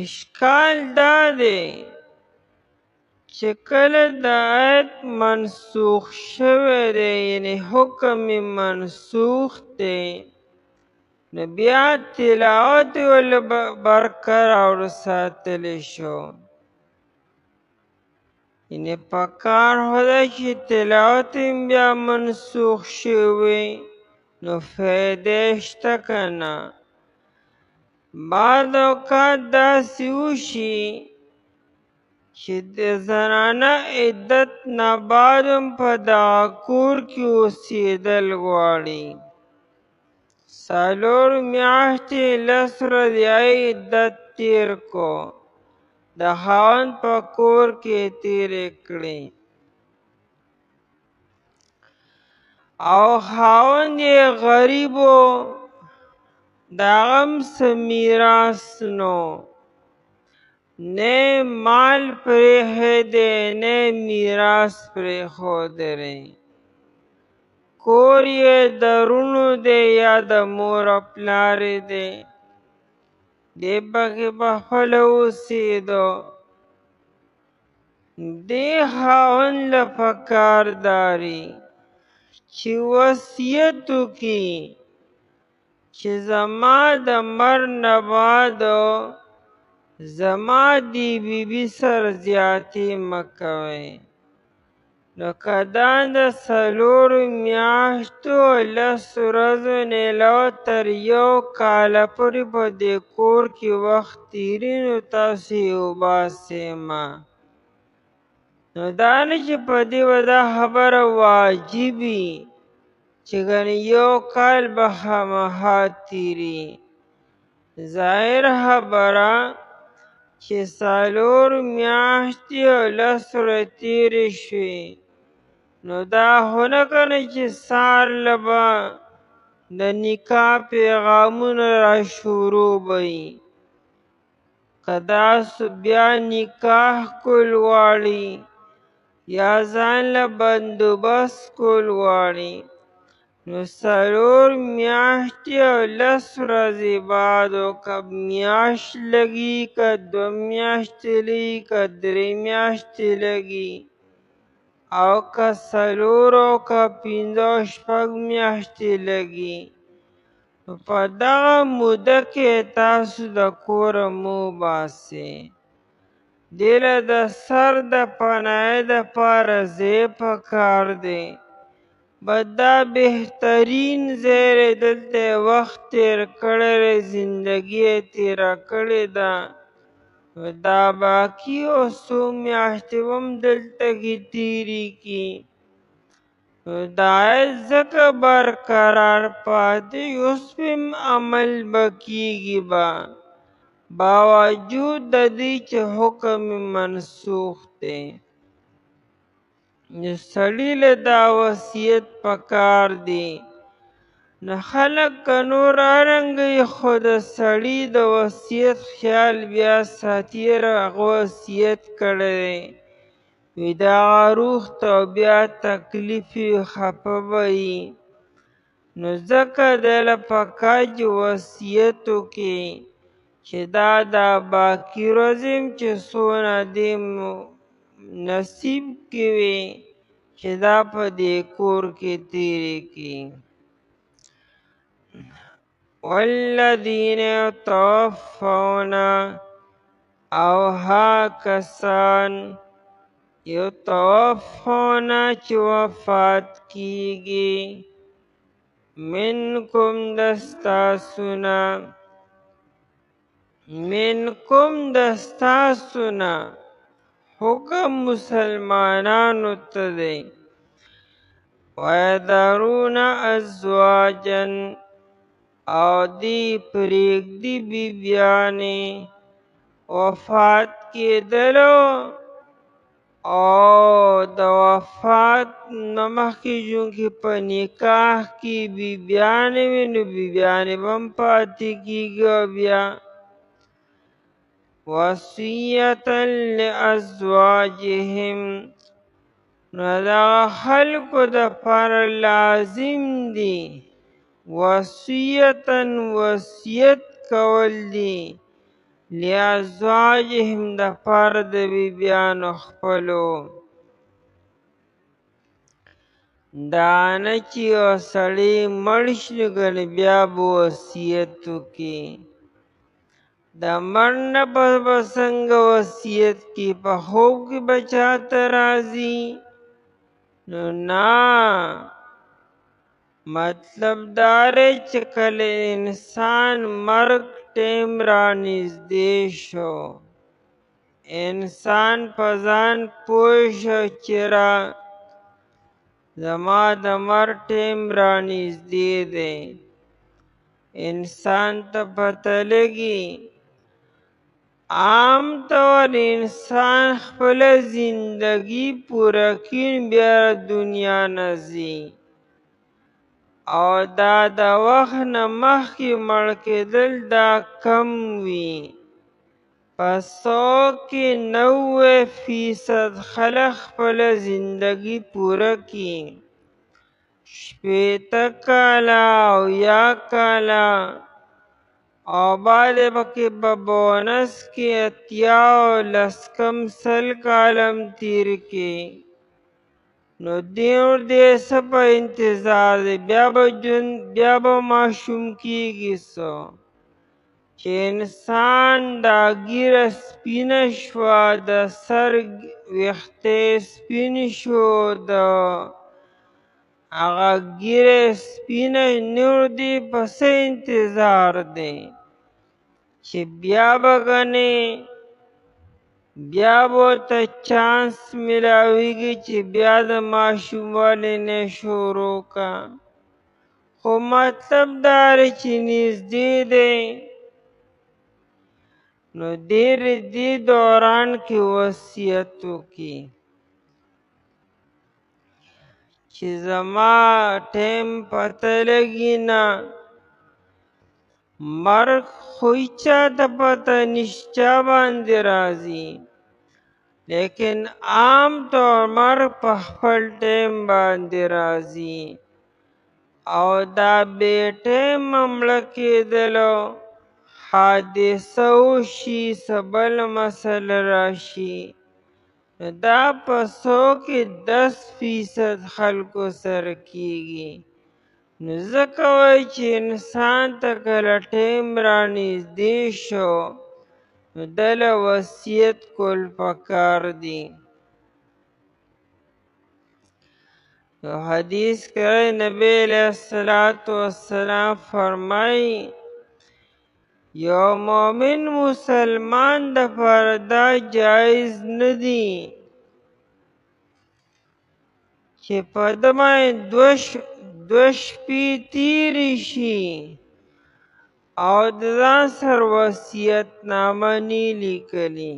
اشکال دا دی چې کله د آیت منسوخ شوی دی، یعنی حکم یې منسوخ دی، نو بیا تلاوت یې ولې برقرار ساتلی شو؟ یعنی پکار خو ده چې تلاوت یې بیا منسوخ شوی، نو فایده شته که نه؟ بعض اوقات داسې وشي چې د زنانه عدت نه بعد هم په دغه کور کې اوسېدل غواړي، 4 میاشتې 10 ورځې عدت تیر کو، د خاوند په کور کې تیرې کړې، او خاوند یې غریب و، د هغه هم څه میراث نو، نه مال پرېښی دی نه میراث پرېښودلی، کور یې د وروڼو دی یا د مور او پلار دی، دی پکې پخپله اوسېدو. دې خاوند له پکار داري چې وصیت وکړي چې زما د مرګ نه بعد زما دې بیبي سره زیاتې مه کوئ. نو که دا د 4 میاشتو 10 ورځو نه علاوه تر 1 کاله پورې په دې کور کې وخت تېري، نو تاسو یې وباسئ ما. نو دا نه چې په دې به دا خبره واجب وي چې ګنې 1 کال به خامخا تېري. ظاهر خبره چې 4 میاشتې او 10 ورځې تېرې شوې، نو دا خو نه کنه چې سهار به د نکاح پیغامونه را شروع به وي. که داسې بیا نکاح کول غواړي یا ځان له بندوبست کول غواړي، نو 4 میاشتې او 10 ورځې بعد، او که میاشت لګي که 2 میاشتې لګي که 3 میاشتې لګي، او که 4 او که 5 او 6 میاشتې لګي، نو په دغه موده کې تاسو د کوره مه وباسئ. دې له د سر د پناهۍ دپاره ځای پکار دی، بس دا بهترین ځای دی، دلته یې وخت تېر کړی دی، زندګي یې تېره کړې ده، نو دا باقي یو څو میاشتې به هم دلته کې تېرې کړي، نو دا آیت ځکه برقرار پاتې، اوس پې هم عمل به کېږي به، باوجود د دې چې حکم منسوخ دی. نو سړي له دا وصیت پکار دی نه خلک که نور ارنګوي خو د سړي د وصیت خیال بیا ساتي هغه وصیت کړی دی وي دغه روح ته بیا تکلیف وي خفه به وي نو ځکه دی له پکار چې وصیت وکړي چې دا باقي ورځې چې څونه دې نصیب کې وي چې دا په دې کور کې تېرې کړي والذین یتوفون او ها کسان یتوفون چې وفات کیږي منکم دستاسونا حکم مسلمانانو ته دی ویذرون ازواجا او دی پریږدي بیبیانې وفات کېدلو او د وفات نه مخکې چونکې په نکاح کې بیبیانې وي نو بیبیانې به هم پاتې کېږي او بیا وصیة لازواجهم نو دغه خلکو دپاره لازم دی وصیت کول دی لازواجهم دپاره د بیبیانو خپلو دا نه چې یو سړی مړ شي نو ګنې بیا به وصیت وکړي د مړ نه پس به څنګه وصیت کړي په خوب کې به چاته راځي نو نه مطلب دا دی چې کله انسان مرګ ټیم را نږدې شو انسان په ځان پوه شو چې زما د مرګ ټیم را نږدې دی انسان ته پته لګي عام طور انسان خپله زندگی پوره کړي بیا دنیا نه ځي او دا د وخت نه مخکې مړ کېدل دا کم وي په 100 کې 90% خلک خپله زندگی پوره کړي 80 کاله 70 کاله او بعضې پکې په بونس کې 80 او 100 کاله هم تېر کړي نو دې څه په انتظار دی بیا به ماشوم کېږي څو چې انسان دا ږیره سپینه شوه د سر ویښته سپین شو د هغه ږیره سپینه نور دې په څه انتظار دی چې بیا به ګنې بیا به ورته چانس میلاویږي چې بیا د ماشوموالي نه شروع کا خو مطلب دا دی چې نږدې دی نو دې دوران کې وصیت وکړي چې زما ټیم پته لګي نه مرګ خو هیچا ته پته نشته چا باندې راځي لیکن عام طور مرګ په خپل ټیم باندې راځي او دا بې ټیمه مړه کېدلو حادثه وشي څه بله مسله راشي نو دا په 100 کې 10% خلکو سره کېږي نو ځکه وایي چې انسان ته کله ټیم را نږدې شو نو دله وصیت کول پکار دي یو حدیث کې نبی علیه الصلاة والسلام فرمایي یو مؤمن مسلمان دپاره دا جایز نه دي چې په ده باندې دوه شپې تېرې شي او د ځان سره وصیت نامه نه لیکلي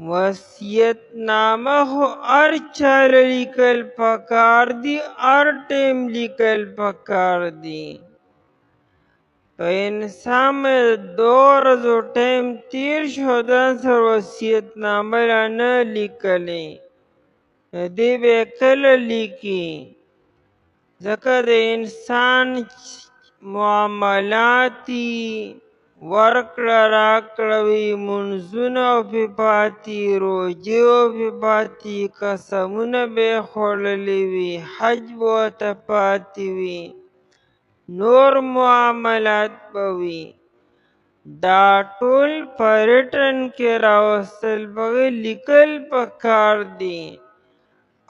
وصیت نامه خو هر چاله لیکل پکار دي، هر ټیم لیکل پکار دي. په انسان باندې 2 ورځو ټیم تیر شو ځان سره وصیت نامه را نه لیکلې، دې به کله لیکي؟ ځکه د انسان معاملاتي ورکړه راکړه وي، منځونه پې پاتې، روژې پې پاتې، قسمونه به یې خوړلي وي، حج به ورته پاتې وي، نور معاملات به وي. دا ټول په ریټن کې راوستل پکې لیکل پکار دي.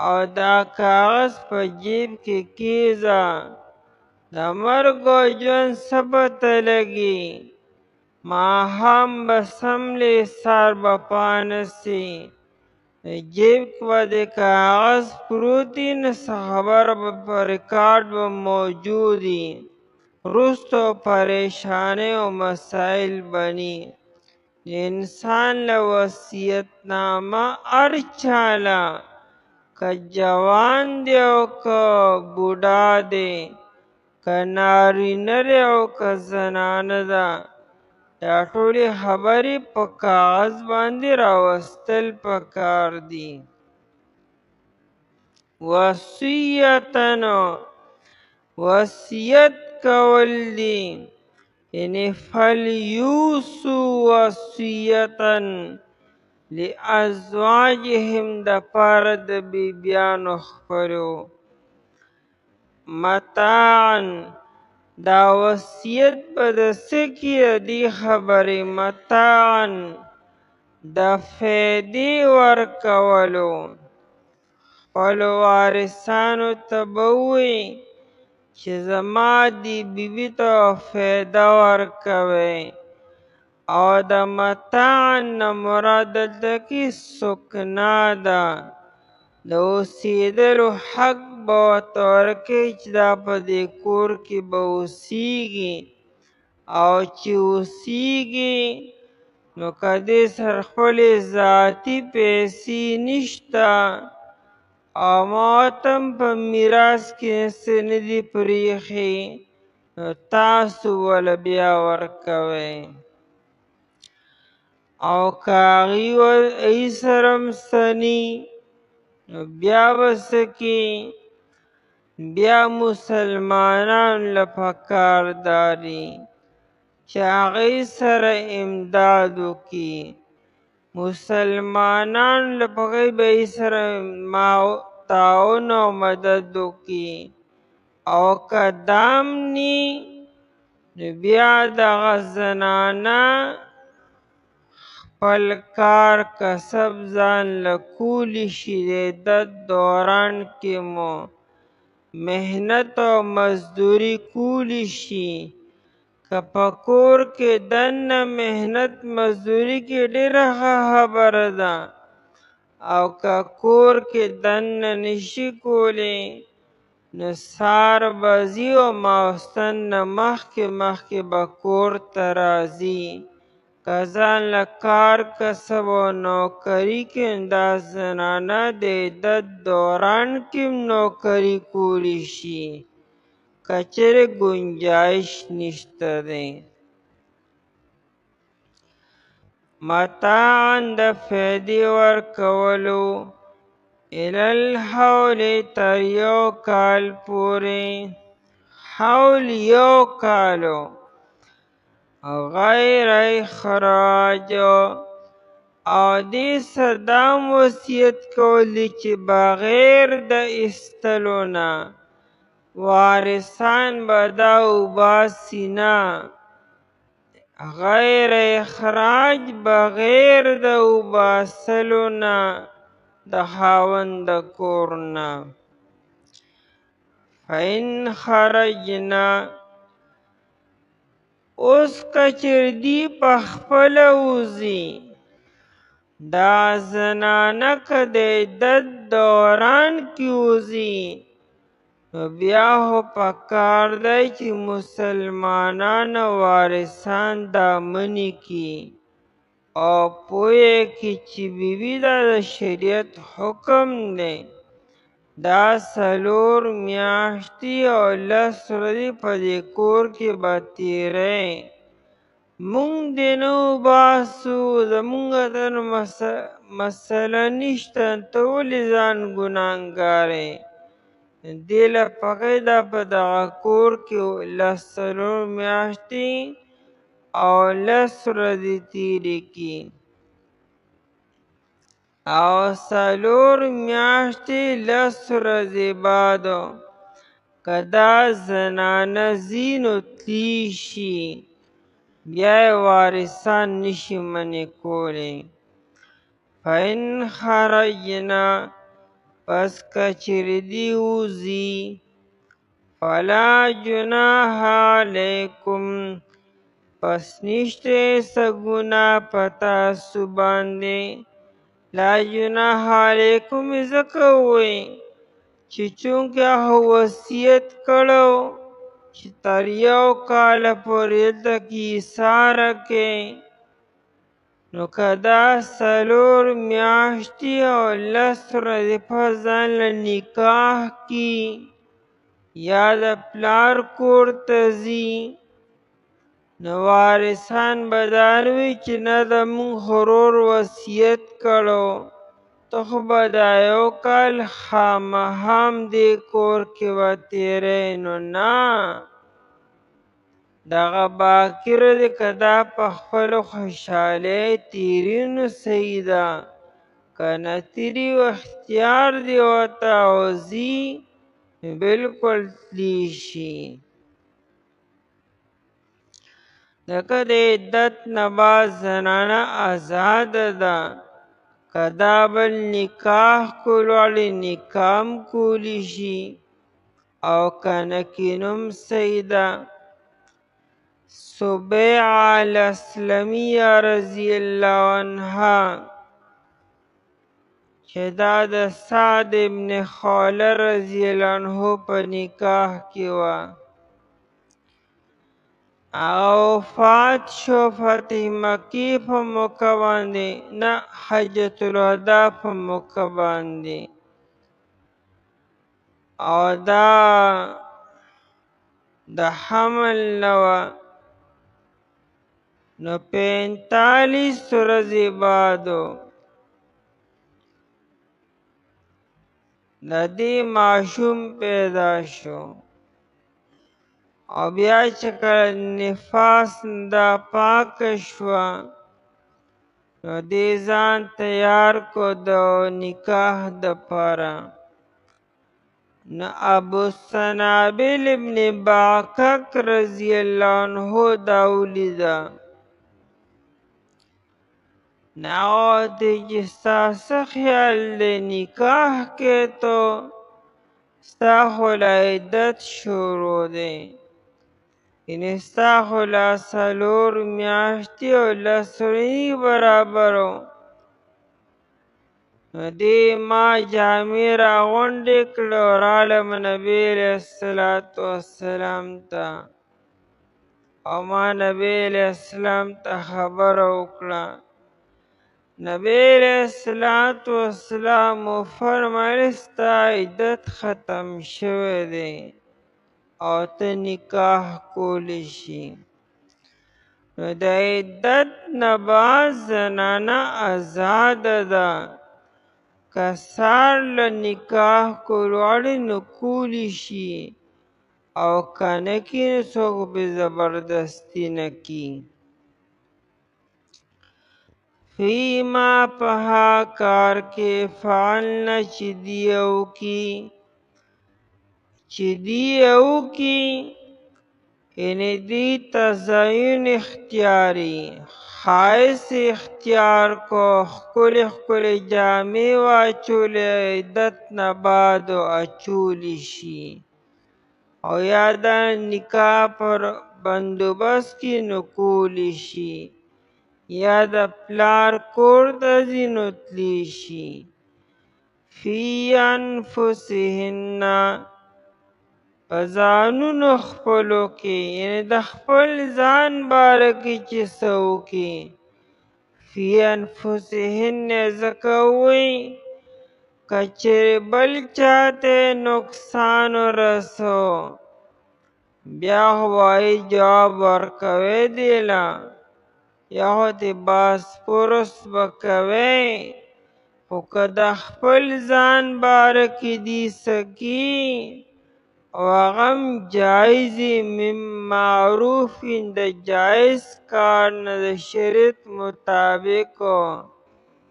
او دا کاغذ په جیب کې کیږده، د مرګ او ژوند څه پته لګي؟ ماښام به څملې سهار به پانسې، جیب کې به د کاغذ پروت وي، نو څه خبره به په ریکارډ به موجود وي، وروسته پریشانۍ او مسایل بني. انسان له وصیت نامه هر چاله، که جوان دی او که بوډا دی، که نارینه دی او که زنانه ده، دا ټولې خبرې په کاغذ باندې راوستل پکار دي. وصیتن وصیت کول دي، یعنی فلیوصوا وصیتن لازواجهم د پاره د بیبیانو خپلو. متاعا دا وصیت به د څه کې دي خبرې؟ متاعا د فیدې ورکولو، خپلو وارثانو ته به ووایي چې زما دې بیبي ته فیده ورکوئ. او د متاع نه مراد دلته کې سکنا ده، د اوسېدلو حق به ورته ورکوي چې دا په دې کور کې به اوسېږي. او چې اوسېږي نو که دې سره خپلې ذاتي پیسې نشته او ما ورته هم په میراث کې څه نه دي پرېښي، نو تاسو وله بیا ورکوئ. او که هغوی سره هم څه ني، نو بیا به څه کوي؟ بیا مسلمانانو له پکار داري چې هغوی سره امداد وکړي. مسلمانانو له هغوی به یې سره تعاون او مدد وکړي. او که دا هم ني، نو بیا دغه زنانه خپل کار کسب ځان له کولی شي. د عدت دوران کې مو محنت او مزدوري کولی شي. که په کور کې دننه محنت مزدوري کې ډېره ښه خبره ده، او که کور کې دننه نشي کولی، نو سهار به ځي او ماخوستن نه مخکې به کور ته راځي. که ځان له کار کسب او نوکري کې، دا زنانه د عدت دوران کې هم نوکري کولی شي که چیرې ګنجایش نشته دی. متاعا د فیدې ورکولو، الی الحول تر 1 کال پورې. حول 1 کالو. غیر اخراج او دې سره دا هم وصیت کول دي چې بغیر د ایستلو نه وارثان به دا وباسي نه. غیر اخراج بغیر د وباسلو نه د خاوند د کور نه. فإن خرجنا، اوس که چیرې دی پخپله وځي، دا زنانه که د عدت دوران کې وځي، نو بیا خو پکار دی چې مسلمانان او وارثان دا منې کړي او پوهه کې چې بیبي دا د شریعت حکم دی دا 4 میاشتې او 10 ورځې په دې کور کې به تېرئ مونږ دې نه وباسو زمونږ ته نو مسله نشته ته ولې ځان ګناهګارې دې له پکې دا په دغه کور کې 4 میاشتې او 10 ورځې تېرې کړي او 4 میاشتې 10 ورځې بعد که دا زنانه ځي نو تلي شي بیا یې وارثان نشي منع کولی فإن خرجنا پس که چیرې دی وځي فلا جناح علیکم پس نشته څه ګناه په تاسو باندې لا جناح علیکم ځکه وایي چې چونکې هغه وصیت کړو چې تر 1 کال پورې دلته کې ایثاره کې نو که دا 4 میاشتې او 10 ورځې په ځان له نکاح کی یا د پلار کور ته ځي نو وارثان به دا نه وي چې نه زموږ ورور وصیت کړو ته خو به دا 1 کال خامخا دې کور کې به تېرئ نو نه دغه باکر دی که دا په خپلو خوشحالۍ تېري نو صحیح ده که نه تېري و اختیار دی ورته او ځي بلکل تلي شي لکه د عدت نه بعد زنانه ازاده ده که دا بل نکاح کول غواړي نکاح هم کولی شي او که نه کینوم صحیح ده سبیعه الاسلمیه رضی الله عنها چې دا د سعد ابن خاله رضی الله عنه په نکاح کې وه هغه وفات شو فتح مکې په موقع باندې نه حجة الوداع په موقع باندې او دا د حمل نه وه نو 45 ورځې بعد د دې ماشوم پیدا شو او بیا چې کله نفاس دا پاکه شوه نو دې ځان تیار کو د نکاح دپاره نو ابو سنابل ابن باکک رضی الله عنه دا ولیده نو دی چې ستا څه خیال دی نکاح کې تو ستا خو لا عدت شروع دی یعنې ستا خو لا 4 میاشتې او 10 ورځې برابرو نو دې ما جامې راغونډې کړې او راغلم نبي علیه الصلاة والسلام ته او ما نبي علیه السلام ته خبره وکړه نبی علیہ الصلوۃ والسلام فرمایل ستا عدت ختم شوی دی او ته نکاح کولی شي نو د عدت نه بعد زنانه ازاده ده که سار له نکاح کول غواړي نو کولی شي او که نه کي نو څوک به زبردستي نه کي فیما پہا کار کے فعلنا چی دیو کی یعنی دی تزین اختیاری خواہش اختیار کو خکل خکل جامع و اچول عدت نباد و اچولی شی او یادا نکاح پر بندوبست کی نکولی شی یا د پلار کور ته ځي نو تلي شي فی انفسهن په ځانونو خپلو کې یعنې د خپل ځان باره کې چې څه وکړي فی انفسهن زکوی کچر بل چاہتے نقصان رسو بیا هوائی جواب ورکوی دیلا یا خو تی باس پرس بکوی خو که د خپل ځان باره کې دی سکی او هغم جایزی من معروف د جایز کار نه د شریعت مطابق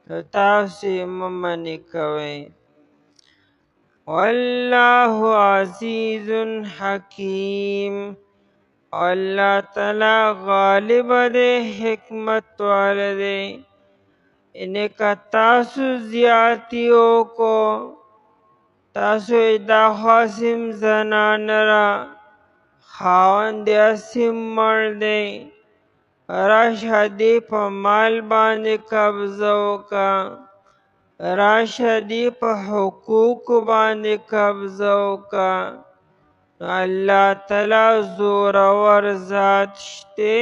نو تاسو یې مه منې کوئ والله عزیز حکیم اللہ تعالی غالب دے حکمت والا دے انہیں کا تاسو زیادتیوں کو تاسو دا خاسم زنان را خاوند اسم مرد راشه دی په مال باندې قبضه وکا راشه دی په حقوق باندې قبضه وکا اللہ تعالی زورور ذات شتے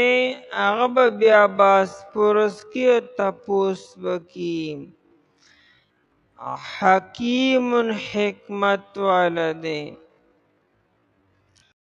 اغب بیا باس پرس کی تپوس بکی حکیم حکمت والدے